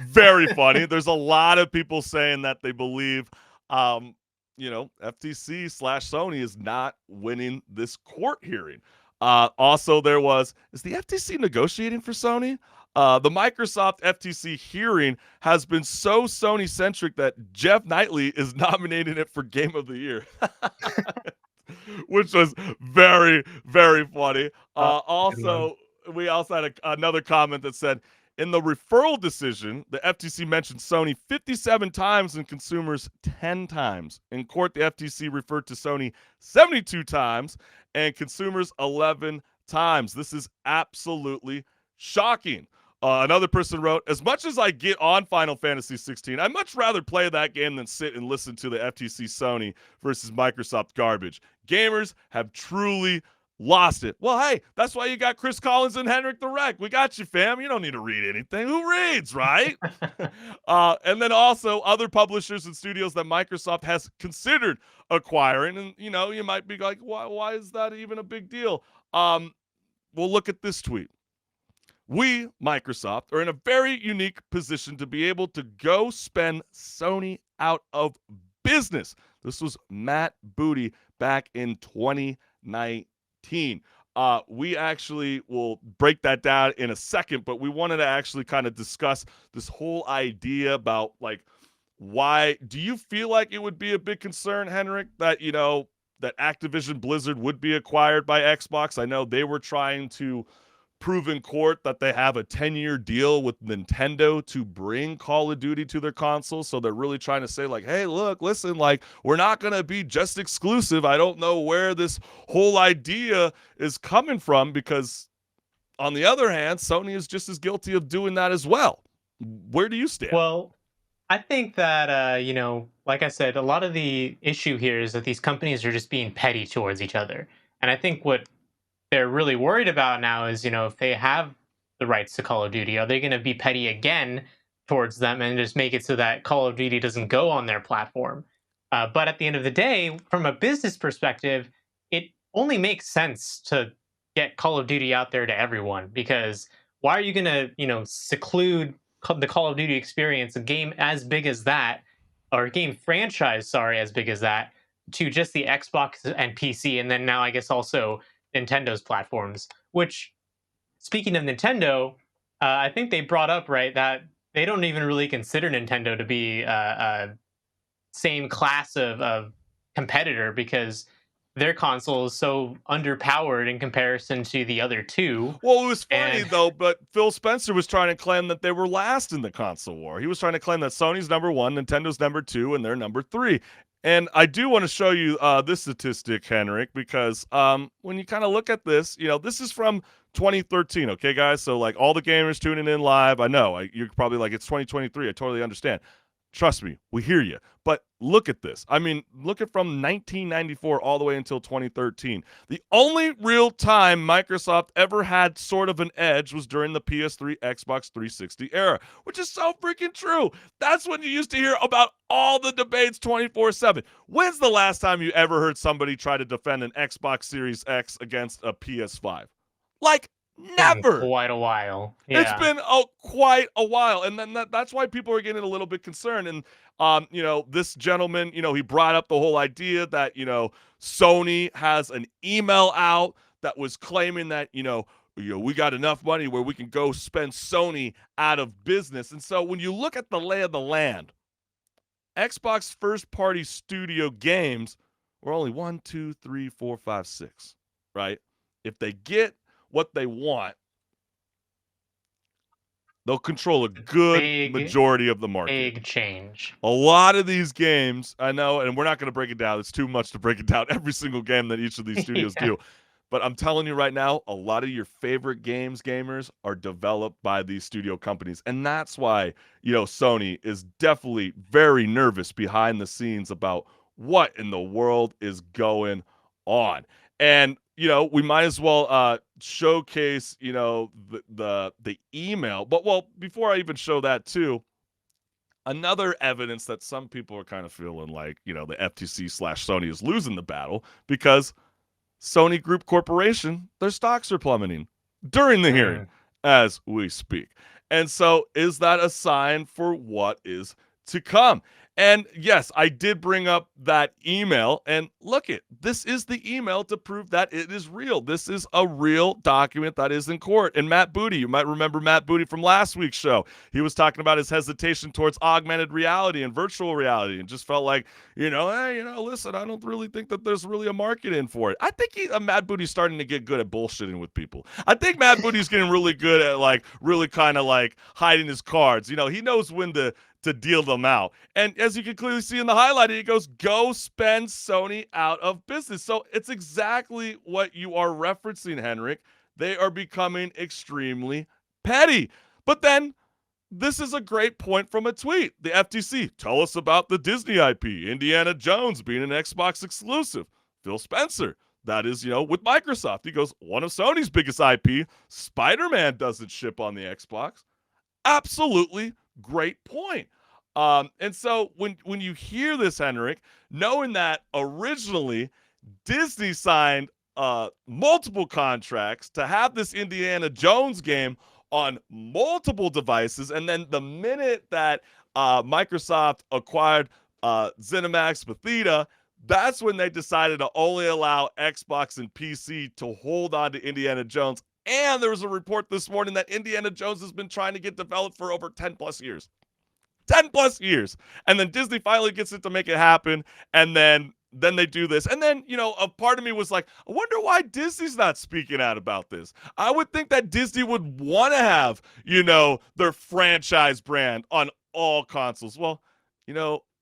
very funny. There's a lot of people saying that they believe, FTC/Sony is not winning this court hearing. Also, is the FTC negotiating for Sony? The Microsoft FTC hearing has been so Sony-centric that Jeff Knightley is nominating it for Game of the Year, which was very, very funny. We also had another comment that said, in the referral decision, the FTC mentioned Sony 57 times and consumers 10 times. In court, the FTC referred to Sony 72 times and consumers 11 times. This is absolutely shocking. Another person wrote, as much as I get on Final Fantasy 16, I'd much rather play that game than sit and listen to the FTC Sony versus Microsoft garbage. Gamers have truly lost it. Well, hey, that's why you got Chris Collins and HenricK the Wreck. We got you, fam. You don't need to read anything. Who reads, right? And then also other publishers and studios that Microsoft has considered acquiring. And, you might be like, why is that even a big deal? Well, look at this tweet. We, Microsoft, are in a very unique position to be able to go spend Sony out of business. This was Matt Booty back in 2019. We actually will break that down in a second, but we wanted to actually kind of discuss this whole idea about, like, why do you feel like it would be a big concern, HenricK, that, that Activision Blizzard would be acquired by Xbox? I know they were trying to prove in court that they have a 10-year deal with Nintendo to bring Call of Duty to their console. So they're really trying to say, like, hey, look, listen, like, we're not going to be just exclusive. I don't know where this whole idea is coming from, because on the other hand, Sony is just as guilty of doing that as well. Where do you stand? Well, I think that, like I said, a lot of the issue here is that these companies are just being petty towards each other. And I think what they're really worried about now is, if they have the rights to Call of Duty, are they going to be petty again towards them and just make it so that Call of Duty doesn't go on their platform? But at the end of the day, from a business perspective, it only makes sense to get Call of Duty out there to everyone, because why are you going to, seclude the Call of Duty experience, a game as big as that, or a game franchise, as big as that, to just the Xbox and PC, and then now I guess also Nintendo's platforms? Which, speaking of Nintendo, I think they brought up, right, that they don't even really consider Nintendo to be a same class of competitor, because their console is so underpowered in comparison to the other two. Well, it was funny, though, but Phil Spencer was trying to claim that they were last in the console war. He was trying to claim that Sony's number 1, Nintendo's number 2, and they're number 3. And I do want to show you this statistic, HenricK, because when you kind of look at this, this is from 2013, okay, guys? So, like, all the gamers tuning in live, I know, you're probably like, it's 2023. I totally understand. Trust me, we hear you. But look at this. I mean, look at from 1994 all the way until 2013. The only real time Microsoft ever had sort of an edge was during the PS3, Xbox 360 era, which is so freaking true. That's when you used to hear about all the debates 24/7. When's the last time you ever heard somebody try to defend an Xbox Series X against a PS5? Like, never. Quite a while. Yeah. It's been quite a while. And then that's why people are getting a little bit concerned. And, this gentleman, he brought up the whole idea that, Sony has an email out that was claiming that, we got enough money where we can go spend Sony out of business. And so when you look at the lay of the land, Xbox first-party studio games we're only 1, 2, 3, 4, 5, 6, right? If they get what they want, they'll control a good majority of the market. Big change. A lot of these games, I know, and we're not going to break it down. It's too much to break it down every single game that each of these studios do. But I'm telling you right now, a lot of your favorite games, gamers, are developed by these studio companies. And that's why, Sony is definitely very nervous behind the scenes about what in the world is going on. And, we might as well showcase, the email. But, before I even show that too, another evidence that some people are kind of feeling like, the FTC/Sony is losing the battle because Sony Group Corporation, their stocks are plummeting during the hearing as we speak. And so is that a sign for what is to come? And yes, I did bring up that email, and look this is the email to prove that it is real. This is a real document that is in court. And Matt Booty, you might remember Matt Booty from last week's show. He was talking about his hesitation towards augmented reality and virtual reality and just felt like, listen, I don't really think that there's really a market in for it. I think Matt Booty's starting to get good at bullshitting with people. I think Matt Booty's getting really good at really kind of hiding his cards. He knows when to deal them out. And as you can clearly see in the highlight, he goes, go spend Sony out of business. So it's exactly what you are referencing, HenricK. They are becoming extremely petty. But then this is a great point from a tweet. The FTC, tell us about the Disney IP, Indiana Jones being an Xbox exclusive. Phil Spencer, that is, with Microsoft. He goes, one of Sony's biggest IP, Spider-Man doesn't ship on the Xbox. Absolutely great point. And so when you hear this, HenricK, knowing that originally Disney signed multiple contracts to have this Indiana Jones game on multiple devices, and then the minute that Microsoft acquired ZeniMax Bethesda, that's when they decided to only allow Xbox and PC to hold on to Indiana Jones. And there was a report this morning that Indiana Jones has been trying to get developed for over 10 plus years. 10 plus years. And then Disney finally gets it to make it happen. And then they do this. And then, a part of me was like, I wonder why Disney's not speaking out about this. I would think that Disney would want to have, their franchise brand on all consoles. Well,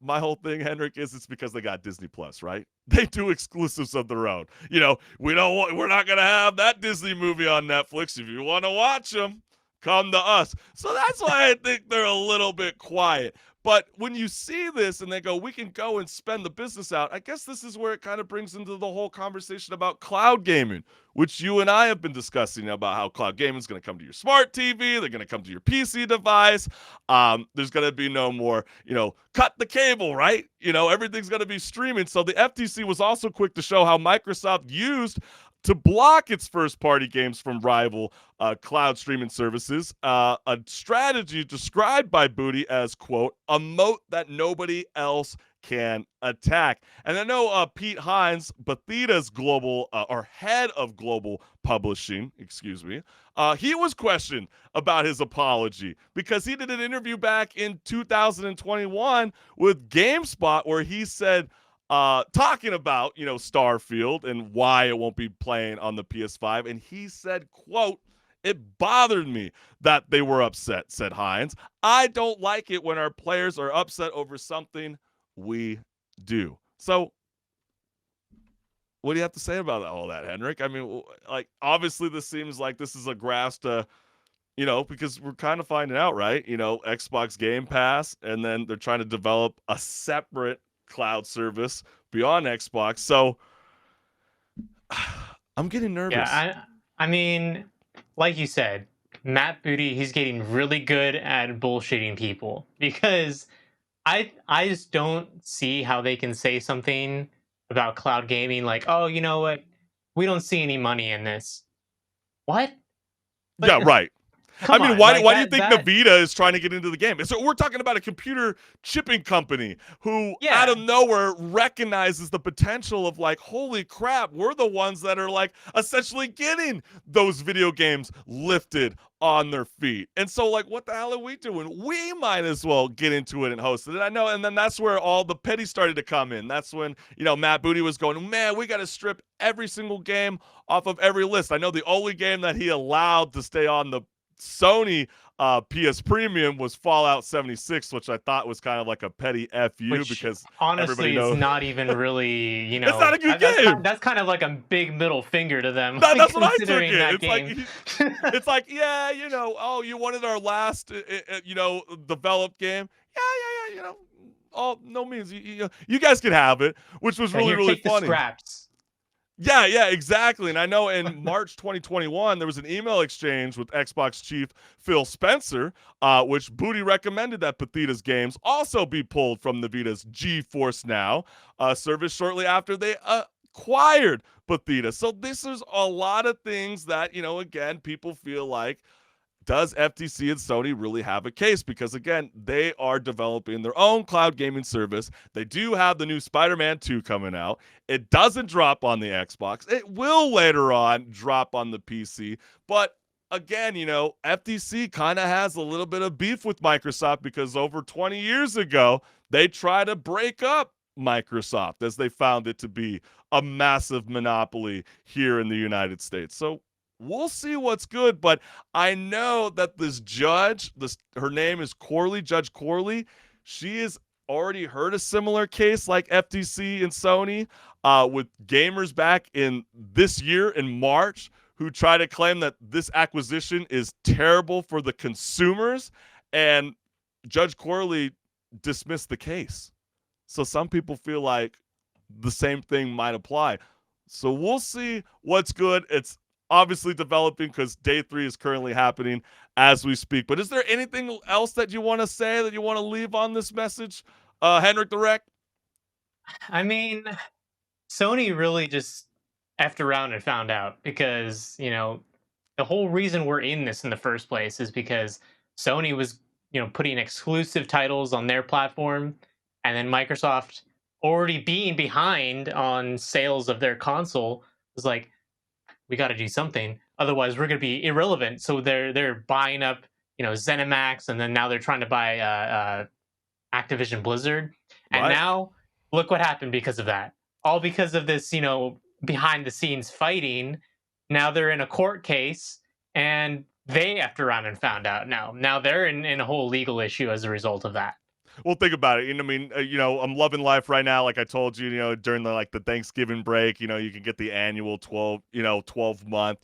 my whole thing, HenricK, is it's because they got Disney Plus, right? They do exclusives of their own. We're not going to have that Disney movie on Netflix. If you want to watch them, come to us. So that's why I think they're a little bit quiet. But when you see this and they go, we can go and spend the business out, I guess this is where it kind of brings into the whole conversation about cloud gaming, which you and I have been discussing about how cloud gaming is going to come to your smart TV. They're going to come to your PC device. There's going to be no more, cut the cable, right? Everything's going to be streaming. So the FTC was also quick to show how Microsoft used to block its first-party games from rival cloud streaming services, a strategy described by Booty as, quote, a moat that nobody else can attack. And I know Pete Hines, Bethesda's global, or head of global publishing, he was questioned about his apology because he did an interview back in 2021 with GameSpot where he said, talking about, Starfield and why it won't be playing on the PS5. And he said, quote, it bothered me that they were upset, said Hines. I don't like it when our players are upset over something we do. So what do you have to say about all that, HenricK? I mean, obviously this seems like this is a grasp to, because we're kind of finding out, right? Xbox Game Pass, and then they're trying to develop a separate cloud service beyond Xbox. So I'm getting nervous. Yeah, I mean, like you said, Matt Booty, he's getting really good at bullshitting people because I just don't see how they can say something about cloud gaming like, oh, you know what? We don't see any money in this. What? Yeah, right. Come I mean, on, why like do you think Nvidia is trying to get into the game? So we're talking about a computer chipping company who out of nowhere recognizes the potential of holy crap, we're the ones that are essentially getting those video games lifted on their feet. And so, like, what the hell are we doing? We might as well get into it and host it. And I know, and then that's where all the pity started to come in. That's when, Matt Booty was going, man, we got to strip every single game off of every list. I know the only game that he allowed to stay on the Sony PS Premium was Fallout 76, which I thought was kind of like a petty FU Which because honestly everybody is knows not even really, it's not a good game. That's kind of like a big middle finger to them. That's what I took considering it. that It's game. it's like, yeah, oh, you wanted our last, developed game. Yeah, oh, no means you guys can have it, which was really, Here, really take the funny. scraps. Yeah, exactly. And I know in March 2021, there was an email exchange with Xbox chief Phil Spencer, which Booty recommended that Bethesda's games also be pulled from the Vita's GeForce Now service shortly after they acquired Bethesda. So this is a lot of things that, again, people feel like, does FTC and Sony really have a case? Because, again, they are developing their own cloud gaming service. They do have the new Spider-Man 2 coming out. It doesn't drop on the Xbox. It will later on drop on the PC. But, again, FTC kind of has a little bit of beef with Microsoft because over 20 years ago, they tried to break up Microsoft as they found it to be a massive monopoly here in the United States. So, we'll see what's good, but I know that this judge, her name is Corley, Judge Corley. She has already heard a similar case like FTC and Sony with gamers back in this year in March who try to claim that this acquisition is terrible for the consumers, and Judge Corley dismissed the case. So some people feel like the same thing might apply. So we'll see what's good. It's obviously developing because day 3 is currently happening as we speak. But is there anything else that you want to say, that you want to leave on this message, HenricK the Wreck? I mean, Sony really just effed around and found out because, the whole reason we're in this in the first place is because Sony was, putting exclusive titles on their platform, and then Microsoft, already being behind on sales of their console, was like, we got to do something, otherwise we're going to be irrelevant. So they're buying up, ZeniMax, and then now they're trying to buy Activision Blizzard, and Right. now look what happened because of that. All because of this, behind the scenes fighting. Now they're in a court case, and they effed around and found out. Now they're in a whole legal issue as a result of that. Well, think about it. I'm loving life right now. Like I told you, during the Thanksgiving break, you can get the annual 12 month,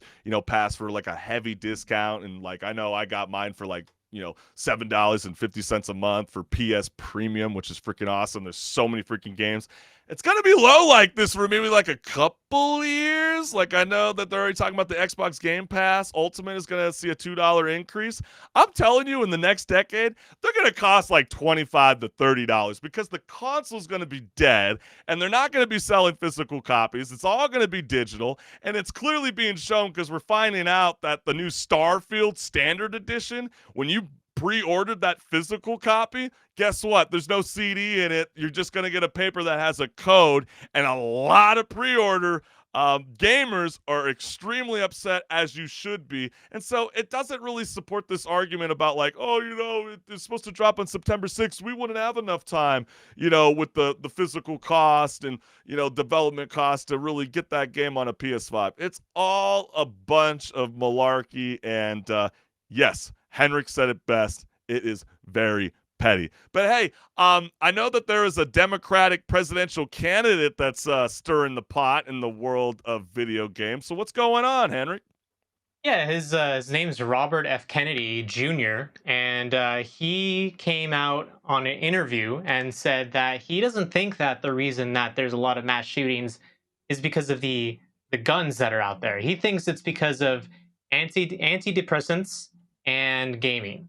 pass for like a heavy discount. And I know I got mine for $7.50 a month for PS Premium, which is freaking awesome. There's so many freaking games. It's going to be low like this for maybe a couple years. I know that they're already talking about the Xbox Game Pass. Ultimate is going to see a $2 increase. I'm telling you, in the next decade, they're going to cost $25 to $30 because the console is going to be dead and they're not going to be selling physical copies. It's all going to be digital, and it's clearly being shown because we're finding out that the new Starfield Standard Edition, when you pre-ordered that physical copy, guess what? There's no CD in it. You're just going to get a paper that has a code, and a lot of pre-order gamers are extremely upset, as you should be. And so it doesn't really support this argument about it's supposed to drop on September 6th. We wouldn't have enough time, with the physical cost and, development cost to really get that game on a PS5. It's all a bunch of malarkey. And yes, HenricK said it best. It is very petty. But hey, I know that there is a Democratic presidential candidate that's stirring the pot in the world of video games. So what's going on, HenricK? Yeah, his name is Robert F. Kennedy Jr., and he came out on an interview and said that he doesn't think that the reason that there's a lot of mass shootings is because of the guns that are out there. He thinks it's because of antidepressants and gaming.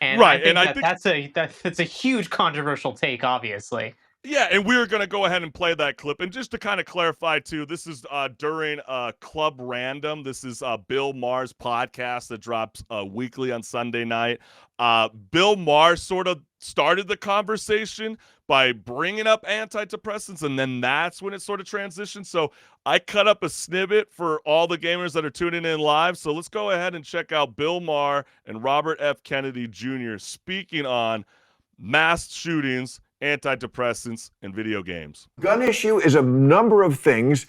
And Right, I think and I think that's a huge controversial take, obviously. Yeah, and we're going to go ahead and play that clip. And just to kind of clarify, too, this is during Club Random. This is Bill Maher's podcast that drops weekly on Sunday night. Bill Maher sort of started the conversation by bringing up antidepressants, and then that's when it sort of transitioned. So I cut up a snippet for all the gamers that are tuning in live. So let's go ahead and check out Bill Maher and Robert F. Kennedy Jr. speaking on mass shootings, antidepressants, and video games. Gun issue is a number of things.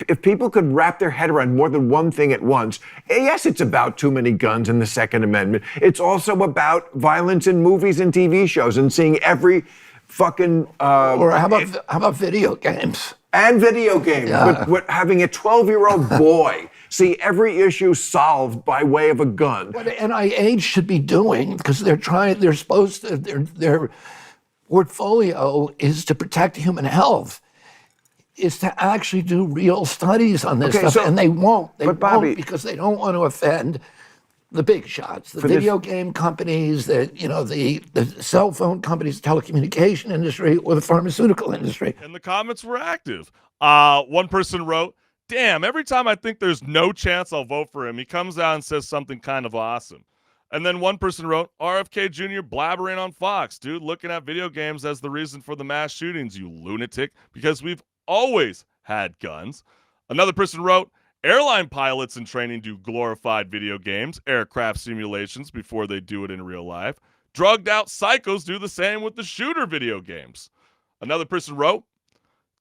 If people could wrap their head around more than one thing at once, yes, it's about too many guns and the Second Amendment. It's also about violence in movies and TV shows and seeing every fucking... or how about video games? And video games. Yeah. But having a 12-year-old boy see every issue solved by way of a gun. What NIH should be doing, because their portfolio is to protect human health, is to actually do real studies on this stuff, and they won't. They won't because they don't want to offend the big shots, the video game companies, the cell phone companies, the telecommunication industry, or the pharmaceutical industry. And the comments were active. One person wrote, "Damn, every time I think there's no chance I'll vote for him, he comes out and says something kind of awesome." And then one person wrote, "RFK Jr. blabbering on Fox. Dude, looking at video games as the reason for the mass shootings, you lunatic, because we've always had guns." Another person wrote, "Airline pilots in training do glorified video games, aircraft simulations before they do it in real life. Drugged out psychos do the same with the shooter video games." Another person wrote,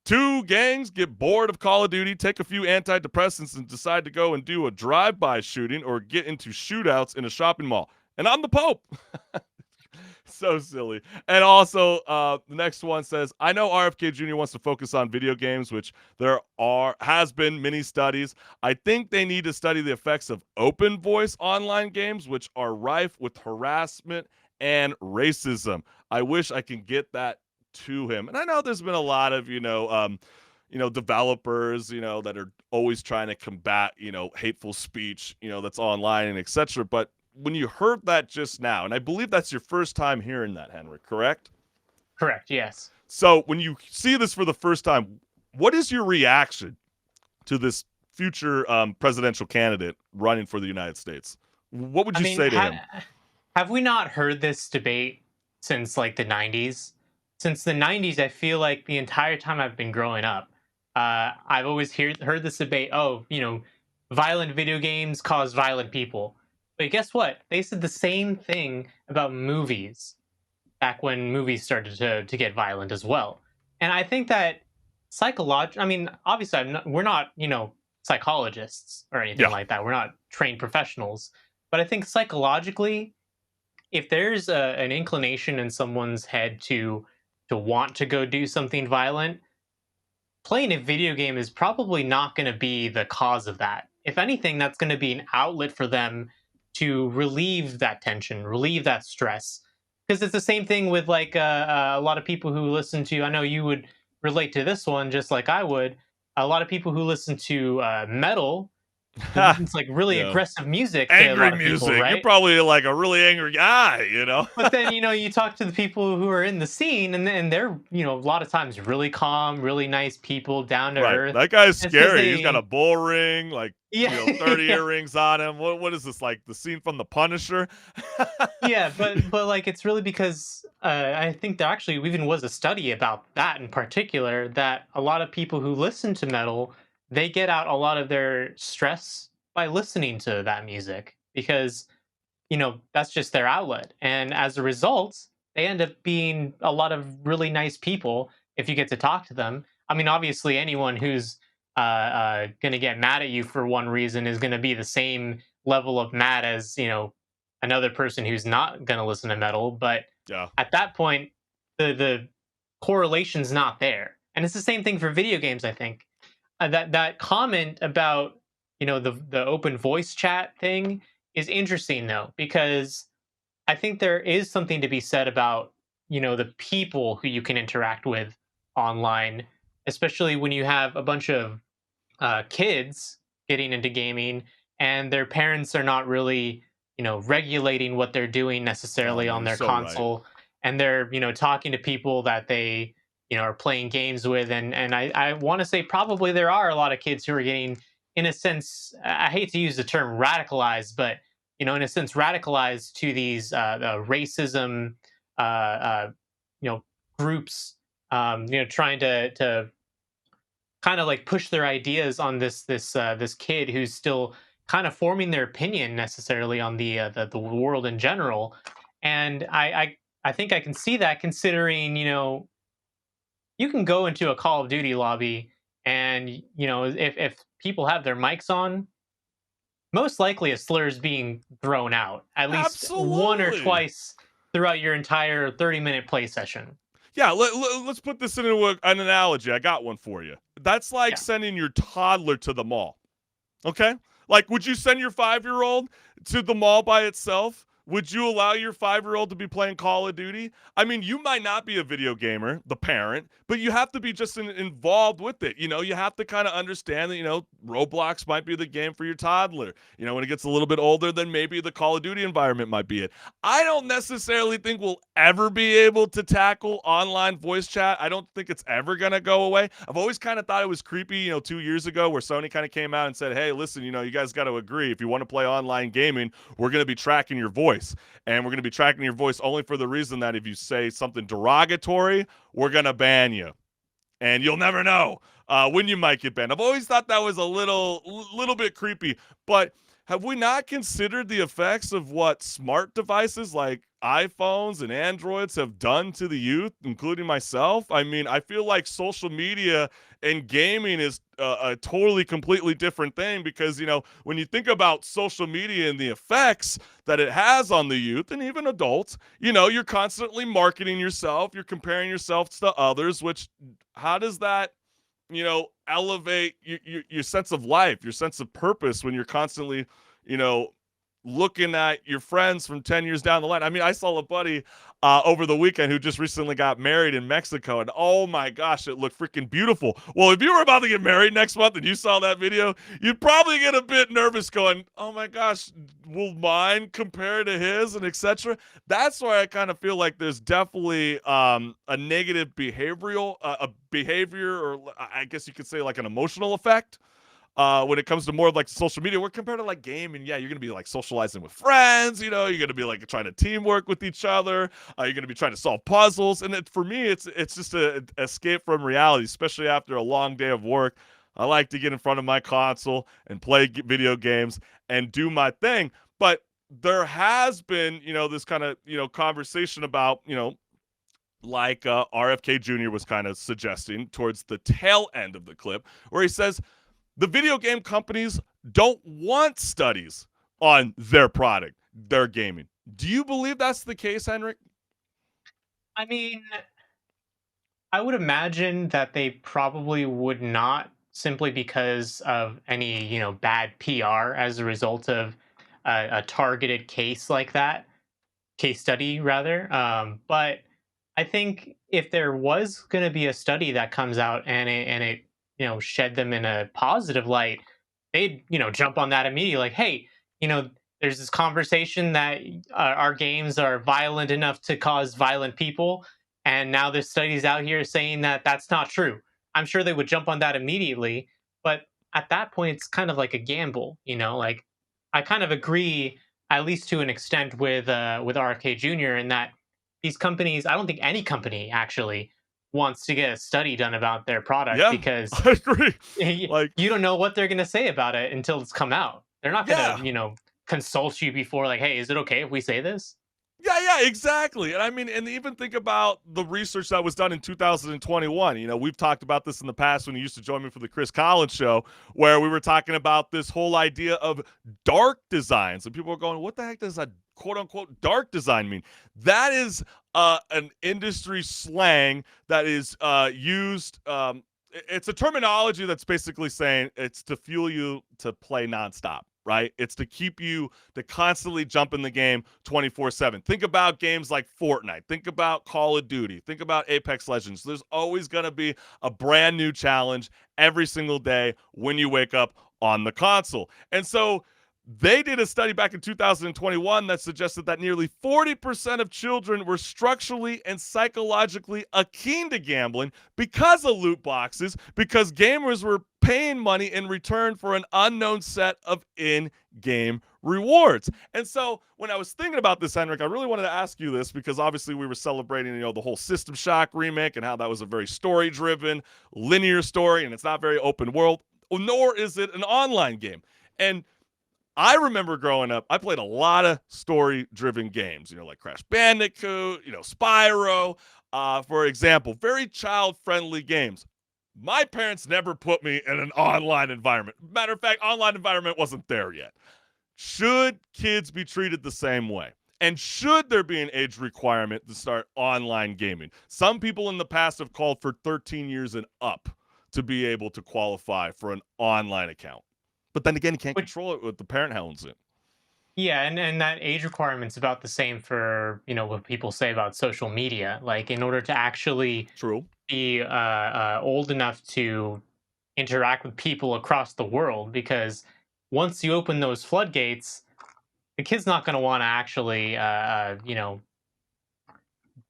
"Two gangs get bored of Call of Duty, take a few antidepressants, and decide to go and do a drive-by shooting or get into shootouts in a shopping mall. And I'm the Pope." So silly. And also, the next one says, "I know RFK Jr. wants to focus on video games, which has been many studies. I think they need to study the effects of open voice online games, which are rife with harassment and racism. I wish I can get that to him." And I know there's been a lot of, developers, that are always trying to combat, hateful speech, that's online and etc. But when you heard that just now, and I believe that's your first time hearing that, HenricK, correct? Correct, yes. So when you see this for the first time, what is your reaction to this future presidential candidate running for the United States? What would you say to him? Have we not heard this debate since like the 90s? Since the 90s, I feel like the entire time I've been growing up, I've always heard this debate, violent video games cause violent people. But guess what? They said the same thing about movies back when movies started to get violent as well. And I think that obviously we're not, psychologists or anything like that. We're not trained professionals. But I think psychologically, if there's an inclination in someone's head to want to go do something violent, playing a video game is probably not going to be the cause of that. If anything, that's going to be an outlet for them to relieve that tension, relieve that stress. Because it's the same thing with like a lot of people who listen to, I know you would relate to this one just like I would, a lot of people who listen to metal, it's like really aggressive music. Angry to a lot of music. People, right? You're probably like a really angry guy, But then, you talk to the people who are in the scene and they're, a lot of times really calm, really nice people, down to earth. That guy's scary. He's got a bull ring, 30 earrings on him. What is this, like the scene from The Punisher? Yeah, but like it's really because I think there actually even was a study about that in particular, that a lot of people who listen to metal, they get out a lot of their stress by listening to that music because, that's just their outlet. And as a result, they end up being a lot of really nice people if you get to talk to them. I mean, obviously, anyone who's going to get mad at you for one reason is going to be the same level of mad as, another person who's not going to listen to metal. But at that point, the correlation's not there. And it's the same thing for video games, I think. That comment about the open voice chat thing is interesting though, because I think there is something to be said about the people who you can interact with online, especially when you have a bunch of kids getting into gaming and their parents are not really regulating what they're doing necessarily on their console, and they're talking to people that they are playing games with, and I want to say probably there are a lot of kids who are getting, in a sense, I hate to use the term radicalized, but in a sense radicalized to these racism uh, uh, groups, trying to kind of like push their ideas on this kid who's still kind of forming their opinion necessarily on the world in general. And I think I can see that, considering you can go into a Call of Duty lobby, and if people have their mics on, most likely a slur is being thrown out at least one or Absolutely. twice throughout your entire 30-minute play session. Yeah, let's put this into an analogy. I got one for you. That's like sending your toddler to the mall. Okay? Like, would you send your 5-year-old to the mall by itself? Would you allow your 5-year-old to be playing Call of Duty? I mean, you might not be a video gamer, the parent, but you have to be just involved with it. You have to kind of understand that, Roblox might be the game for your toddler. When it gets a little bit older, then maybe the Call of Duty environment might be it. I don't necessarily think we'll ever be able to tackle online voice chat. I don't think it's ever going to go away. I've always kind of thought it was creepy, 2 years ago, where Sony kind of came out and said, hey, listen, you guys got to agree. If you want to play online gaming, we're going to be tracking your voice. And we're going to be tracking your voice only for the reason that if you say something derogatory, we're going to ban you. And you'll never know when you might get banned. I've always thought that was a little bit creepy. But have we not considered the effects of what smart devices like iPhones and Androids have done to the youth, including myself? I mean, I feel like social media and gaming is a totally, completely different thing, because, when you think about social media and the effects that it has on the youth and even adults, you're constantly marketing yourself. You're comparing yourself to others, which, how does that elevate your sense of life, your sense of purpose, when you're constantly, looking at your friends from 10 years down the line? I mean, I saw a buddy over the weekend who just recently got married in Mexico, and oh my gosh, it looked freaking beautiful. Well, if you were about to get married next month and you saw that video, you'd probably get a bit nervous going, oh my gosh, will mine compare to his, and etc. That's why I kind of feel like there's definitely a negative behavior, or I guess you could say like an emotional effect when it comes to more of like social media, where compared to like gaming, yeah, you're going to be like socializing with friends, you're going to be like trying to teamwork with each other. You're going to be trying to solve puzzles. And for me, it's just an escape from reality, especially after a long day of work. I like to get in front of my console and play video games and do my thing. But there has been, this kind of, conversation about, like RFK Jr. was kind of suggesting towards the tail end of the clip, where he says, the video game companies don't want studies on their product, their gaming. Do you believe that's the case, HenricK? I mean, I would imagine that they probably would not, simply because of any, bad PR as a result of a targeted case like that, case study rather. But I think if there was going to be a study that comes out and it shed them in a positive light, they'd jump on that immediately, like, hey, there's this conversation that our games are violent enough to cause violent people, and now there's studies out here saying that that's not true. I'm sure they would jump on that immediately. But at that point, it's kind of like a gamble, like, I kind of agree, at least to an extent, with RFK Jr. in that these companies, I don't think any company actually wants to get a study done about their product, because I agree. Like, you don't know what they're going to say about it until it's come out. They're not going to, consult you before, like, hey, is it okay if we say this? Yeah, exactly. And I mean, and even think about the research that was done in 2021. We've talked about this in the past when you used to join me for the Chris Collins show, where we were talking about this whole idea of dark designs. And people were going, what the heck does a quote unquote dark design mean? That is an industry slang that is used. It's a terminology that's basically saying it's to fuel you to play nonstop. Right? It's to keep you to constantly jump in the game 24/7. Think about games like Fortnite. Think about Call of Duty. Think about Apex Legends. There's always going to be a brand new challenge every single day when you wake up on the console. And so They did a study back in 2021 that suggested that nearly 40% of children were structurally and psychologically akin to gambling because of loot boxes, because gamers were paying money in return for an unknown set of in-game rewards. And so when I was thinking about this, HenricK, I really wanted to ask you this because obviously we were celebrating, the whole System Shock remake and how that was a very story-driven, linear story, and it's not very open world, nor is it an online game. And I remember growing up, I played a lot of story-driven games, like Crash Bandicoot, Spyro, for example, very child-friendly games. My parents never put me in an online environment. Matter of fact, online environment wasn't there yet. Should kids be treated the same way? And should there be an age requirement to start online gaming? Some people in the past have called for 13 years and up to be able to qualify for an online account. But then again, you can't control it with the parent owns it. Yeah, and that age requirement's about the same for, what people say about social media. Like, in order to actually be old enough to interact with people across the world, because once you open those floodgates, the kid's not going to want to actually,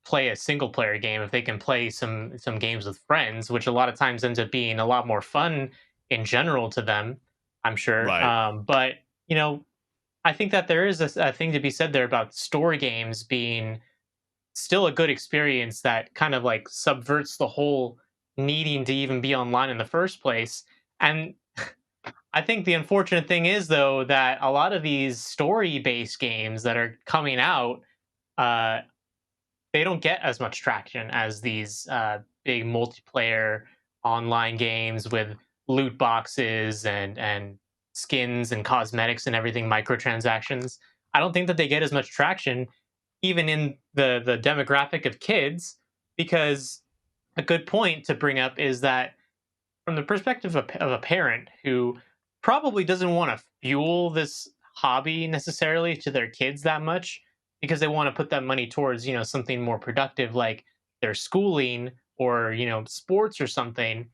play a single-player game if they can play some games with friends, which a lot of times ends up being a lot more fun in general to them, I'm sure. Right. But, I think that there is a thing to be said there about story games being still a good experience that kind of like subverts the whole needing to even be online in the first place. And I think the unfortunate thing is, though, that a lot of these story-based games that are coming out, they don't get as much traction as these big multiplayer online games with loot boxes and skins and cosmetics and everything, microtransactions. I don't think that they get as much traction even in the demographic of kids, because a good point to bring up is that from the perspective of a parent who probably doesn't want to fuel this hobby necessarily to their kids that much, because they want to put that money towards, something more productive like their schooling or, sports or something,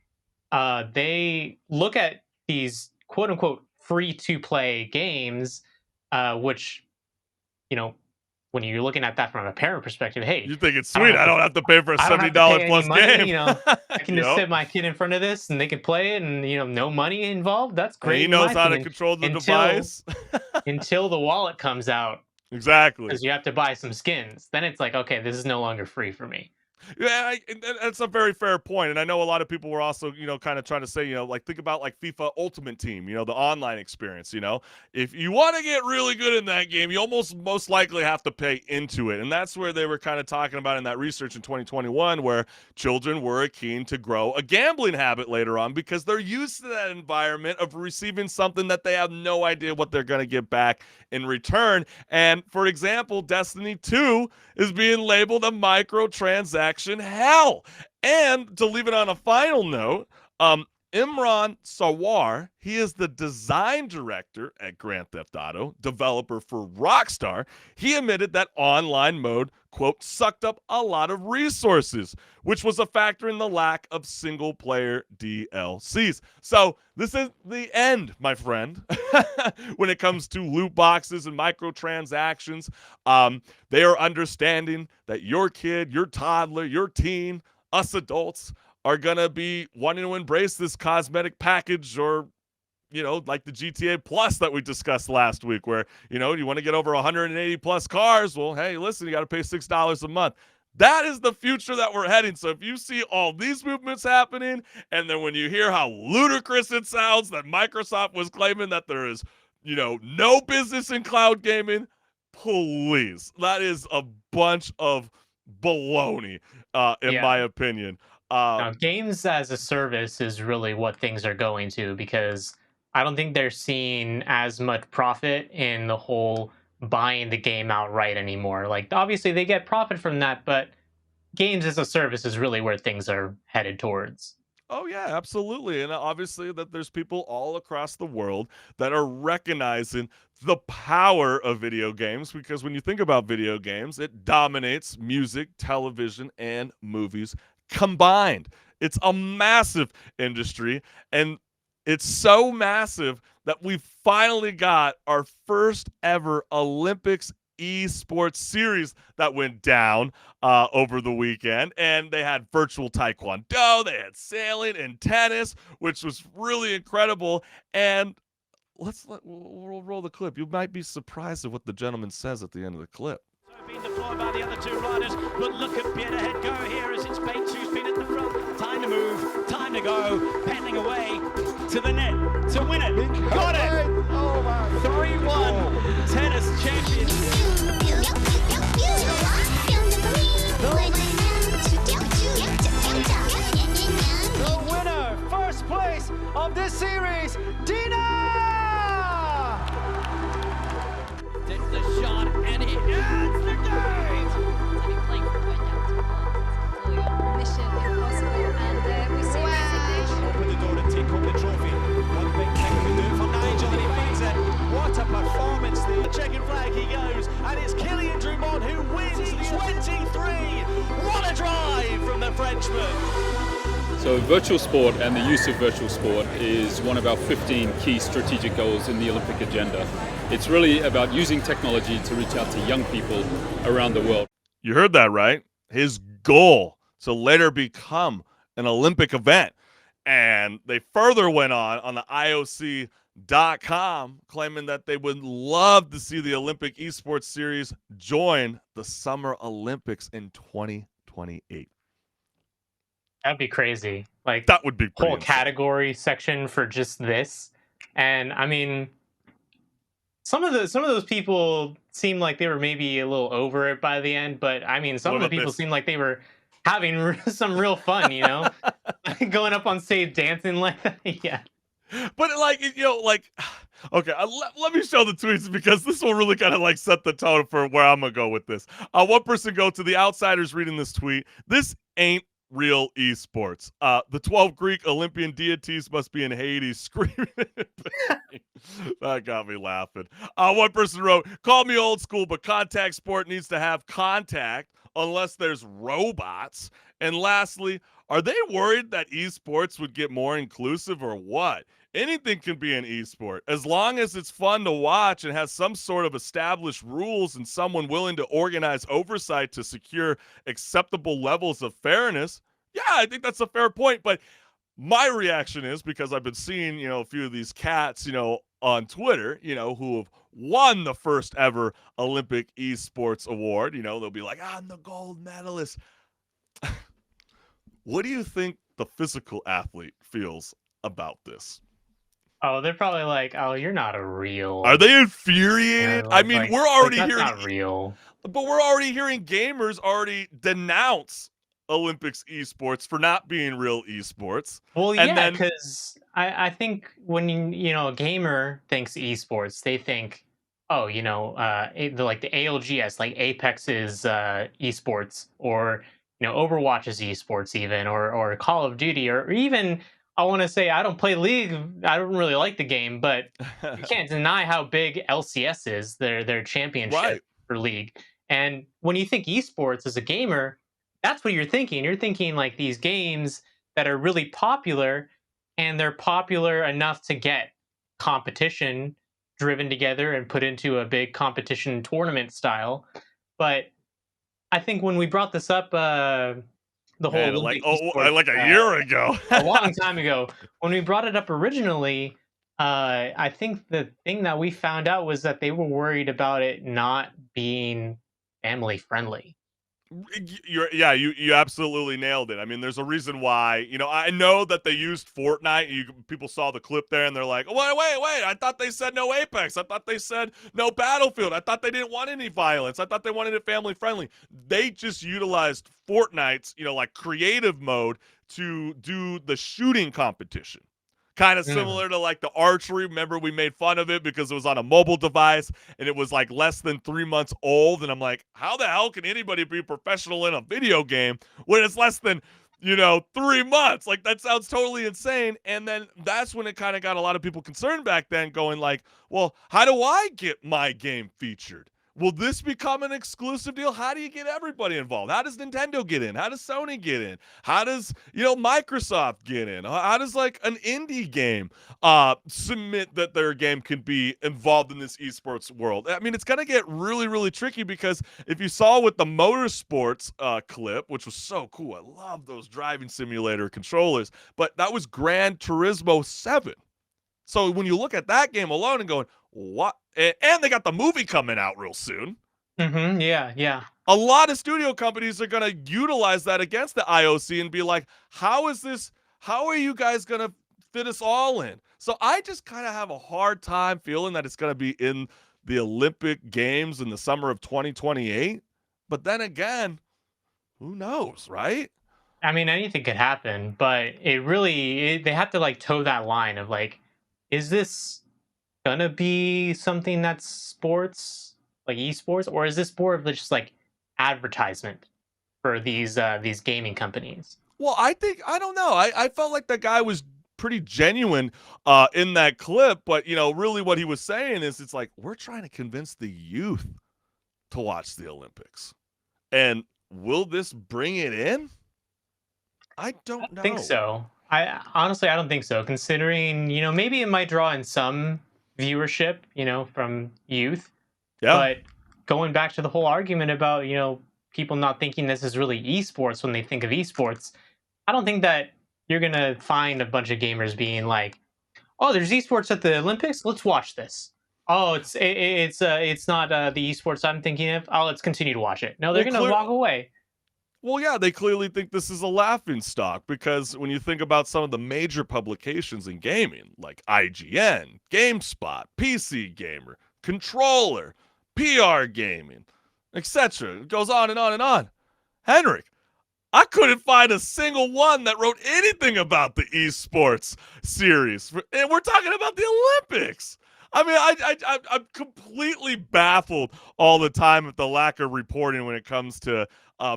they look at these quote unquote free to play games, which, when you're looking at that from a parent perspective, hey, you think it's sweet. I don't have to pay for a $70 plus game. I can just sit my kid in front of this and they can play it, and no money involved. That's great. And he knows how to control the device until the wallet comes out. Exactly. Because you have to buy some skins. Then it's like, okay, this is no longer free for me. Yeah, that's a very fair point. And I know a lot of people were also, kind of trying to say, like, think about like FIFA Ultimate Team, the online experience, if you want to get really good in that game, you most likely have to pay into it. And that's where they were kind of talking about in that research in 2021, where children were keen to grow a gambling habit later on because they're used to that environment of receiving something that they have no idea what they're going to get back in return. And for example, Destiny 2 is being labeled a microtransaction hell. And to leave it on a final note, Imran Sawar, he is the design director at Grand Theft Auto, developer for Rockstar. He admitted that online mode, quote, sucked up a lot of resources, which was a factor in the lack of single-player DLCs. So this is the end, my friend, when it comes to loot boxes and microtransactions. They are understanding that your kid, your toddler, your teen, us adults are going to be wanting to embrace this cosmetic package, or, like the GTA Plus that we discussed last week, where, you want to get over 180 plus cars. Well, hey, listen, you got to pay $6 a month. That is the future that we're heading. So if you see all these movements happening, and then when you hear how ludicrous it sounds that Microsoft was claiming that there is, no business in cloud gaming, please, that is a bunch of baloney, in my opinion. Now, games as a service is really what things are going to, because I don't think they're seeing as much profit in the whole buying the game outright anymore. Like, obviously they get profit from that, but games as a service is really where things are headed towards. Oh yeah, absolutely. And obviously that there's people all across the world that are recognizing the power of video games, because when you think about video games, it dominates music, television, and movies combined. It's a massive industry, and It's so massive that we finally got our first ever Olympics eSports series that went down over the weekend. And they had virtual taekwondo, they had sailing and tennis, which was really incredible. And we'll roll the clip. You might be surprised at what the gentleman says at the end of the clip. Being deployed by the other two riders, but look at Pierrehead go here as it's Bates who's been at the front. Time to move, time to go, pending away to the net to win it. Got it! 3-1 tennis champion. The winner, first place of this series, Dina! Takes the shot and he ends the game! Playing for Mission impossible, and we see resignation. Open the door to take home the trophy. One big kick we do for Nigel and he feeds it. What a performance there. The checkered flag he goes, and it's Kylian Drummond who wins the 23. What a drive from the Frenchman. So virtual sport and the use of virtual sport is one of our 15 key strategic goals in the Olympic agenda. It's really about using technology to reach out to young people around the world. You heard that right. His goal to later become an Olympic event. And they further went on the IOC.com claiming that they would love to see the Olympic eSports series join the Summer Olympics in 2028. That'd be crazy. Like that would be whole category section for just this. And I mean, some of those people seem like they were maybe a little over it by the end, but I mean, some of the people seem like they were having some real fun, you know, going up on stage dancing like that. Yeah. But like, you know, like, okay, let me show the tweets because this will really kind of like set the tone for where I'm gonna go with this. One person go to the outsiders reading this tweet. This ain't real esports. The 12 Greek Olympian deities must be in Hades screaming. That got me laughing. One person wrote, call me old school, but contact sport needs to have contact unless there's robots. And lastly, are they worried that esports would get more inclusive or what? Anything can be an esport as long as it's fun to watch and has some sort of established rules and someone willing to organize oversight to secure acceptable levels of fairness. Yeah, I think that's a fair point. But my reaction is, because I've been seeing, you know, a few of these cats, you know, on Twitter, you know, who have won the first ever Olympic esports award. You know, they'll be like, I'm the gold medalist. What do you think the physical athlete feels about this? Oh, they're probably like, "Oh, you're not a real." Are they infuriated? I mean, we're already that's hearing not real, but we're already hearing gamers already denounce Olympics esports for not being real esports. Well, yeah, because I think when you know a gamer thinks esports, they think, oh, you know, like the ALGS, like Apex is esports, or you know, Overwatch is esports, even, or Call of Duty, or even. I want to say I don't play League. I don't really like the game, but you can't deny how big LCS is. Their championship for League. And when you think esports as a gamer, that's what you're thinking. You're thinking like these games that are really popular, and they're popular enough to get competition driven together and put into a big competition tournament style. But I think when we brought this up, the whole like a year ago, a long time ago, when we brought it up originally, I think the thing that we found out was that they were worried about it not being family friendly. You absolutely nailed it. I mean, there's a reason why, you know, I know that they used Fortnite. People saw the clip there and they're like, wait, I thought they said no Apex. I thought they said no Battlefield. I thought they didn't want any violence. I thought they wanted it family friendly. They just utilized Fortnite's, you know, like creative mode to do the shooting competition. Kind of similar to like the archery. Remember, we made fun of it because it was on a mobile device and it was like less than 3 months old. And I'm like, how the hell can anybody be professional in a video game when it's less than, you know, 3 months? Like, that sounds totally insane. And then that's when it kind of got a lot of people concerned back then, going like, well, how do I get my game featured? Will this become an exclusive deal? How do you get everybody involved? How does Nintendo get in? How does Sony get in? How does, Microsoft get in? How does like an indie game submit that their game can be involved in this esports world? I mean, it's going to get really, really tricky because if you saw with the motorsports clip, which was so cool, I love those driving simulator controllers, but that was Gran Turismo 7. So when you look at that game alone and going, what? And they got the movie coming out real soon. Yeah. A lot of studio companies are going to utilize that against the IOC and be like, how are you guys going to fit us all in? So I just kind of have a hard time feeling that it's going to be in the Olympic Games in the summer of 2028. But then again, who knows, right? I mean, anything could happen, but they have to like toe that line of like, is this gonna be something that's sports, like esports, or is this more of just like advertisement for these gaming companies? Well, I don't know. I felt like that guy was pretty genuine in that clip, but really what he was saying is it's like, we're trying to convince the youth to watch the Olympics. And will this bring it in? I don't know. I think so. I honestly don't think so, considering, maybe it might draw in some viewership, from youth. Yeah. But going back to the whole argument about, people not thinking this is really esports when they think of esports, I don't think that you're going to find a bunch of gamers being like, oh, there's esports at the Olympics? Let's watch this. Oh, it's not the esports I'm thinking of. Oh, let's continue to watch it. No, they're going to walk away. Well, yeah, they clearly think this is a laughingstock because when you think about some of the major publications in gaming, like IGN, GameSpot, PC Gamer, Controller, PR Gaming, etc., it goes on and on and on. HenricK, I couldn't find a single one that wrote anything about the esports series, and we're talking about the Olympics. I mean, I'm completely baffled all the time at the lack of reporting when it comes to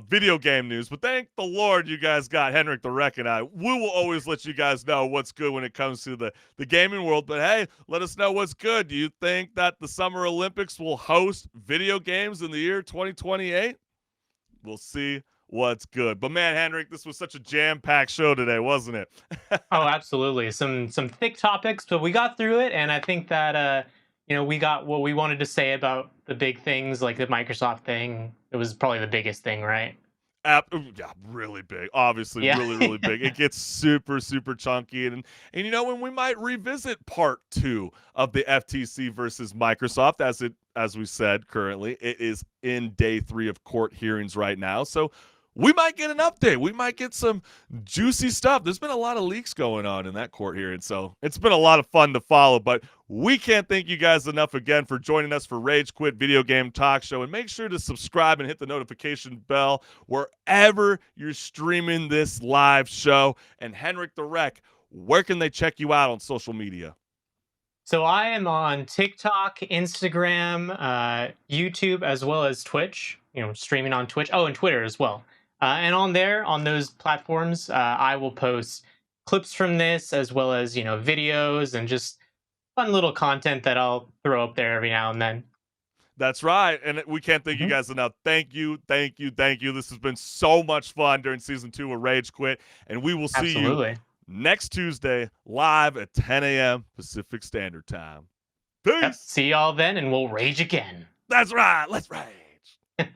video game news, but thank the Lord you guys got HenricK the Wreck and I. We will always let you guys know what's good when it comes to the gaming world, but hey, let us know what's good. Do you think that the Summer Olympics will host video games in the year 2028? We'll see what's good. But man, HenricK, this was such a jam-packed show today, wasn't it? Oh, absolutely. Some thick topics, but we got through it, and I think that we got what we wanted to say about the big things, like the Microsoft thing. It was probably the biggest thing, right? Yeah, really big. Obviously, Yeah. really, really big. It gets super, super chunky. And when we might revisit part 2 of the FTC versus Microsoft, as we said, currently, it is in day 3 of court hearings right now. So we might get an update. We might get some juicy stuff. There's been a lot of leaks going on in that court hearing, so it's been a lot of fun to follow. But we can't thank you guys enough again for joining us for Rage Quit Video Game Talk Show. And make sure to subscribe and hit the notification bell wherever you're streaming this live show. And HenricK the Wreck, where can they check you out on social media? So I am on TikTok, Instagram, YouTube, as well as Twitch, streaming on Twitch. Oh, and Twitter as well. And on those platforms, I will post clips from this as well as, videos and just fun little content that I'll throw up there every now and then. That's right. And we can't thank you guys enough. Thank you. This has been so much fun during season 2 of Rage Quit. And we will see you next Tuesday live at 10 a.m. Pacific Standard Time. Peace. Yep. See y'all then, and we'll rage again. That's right. Let's rage.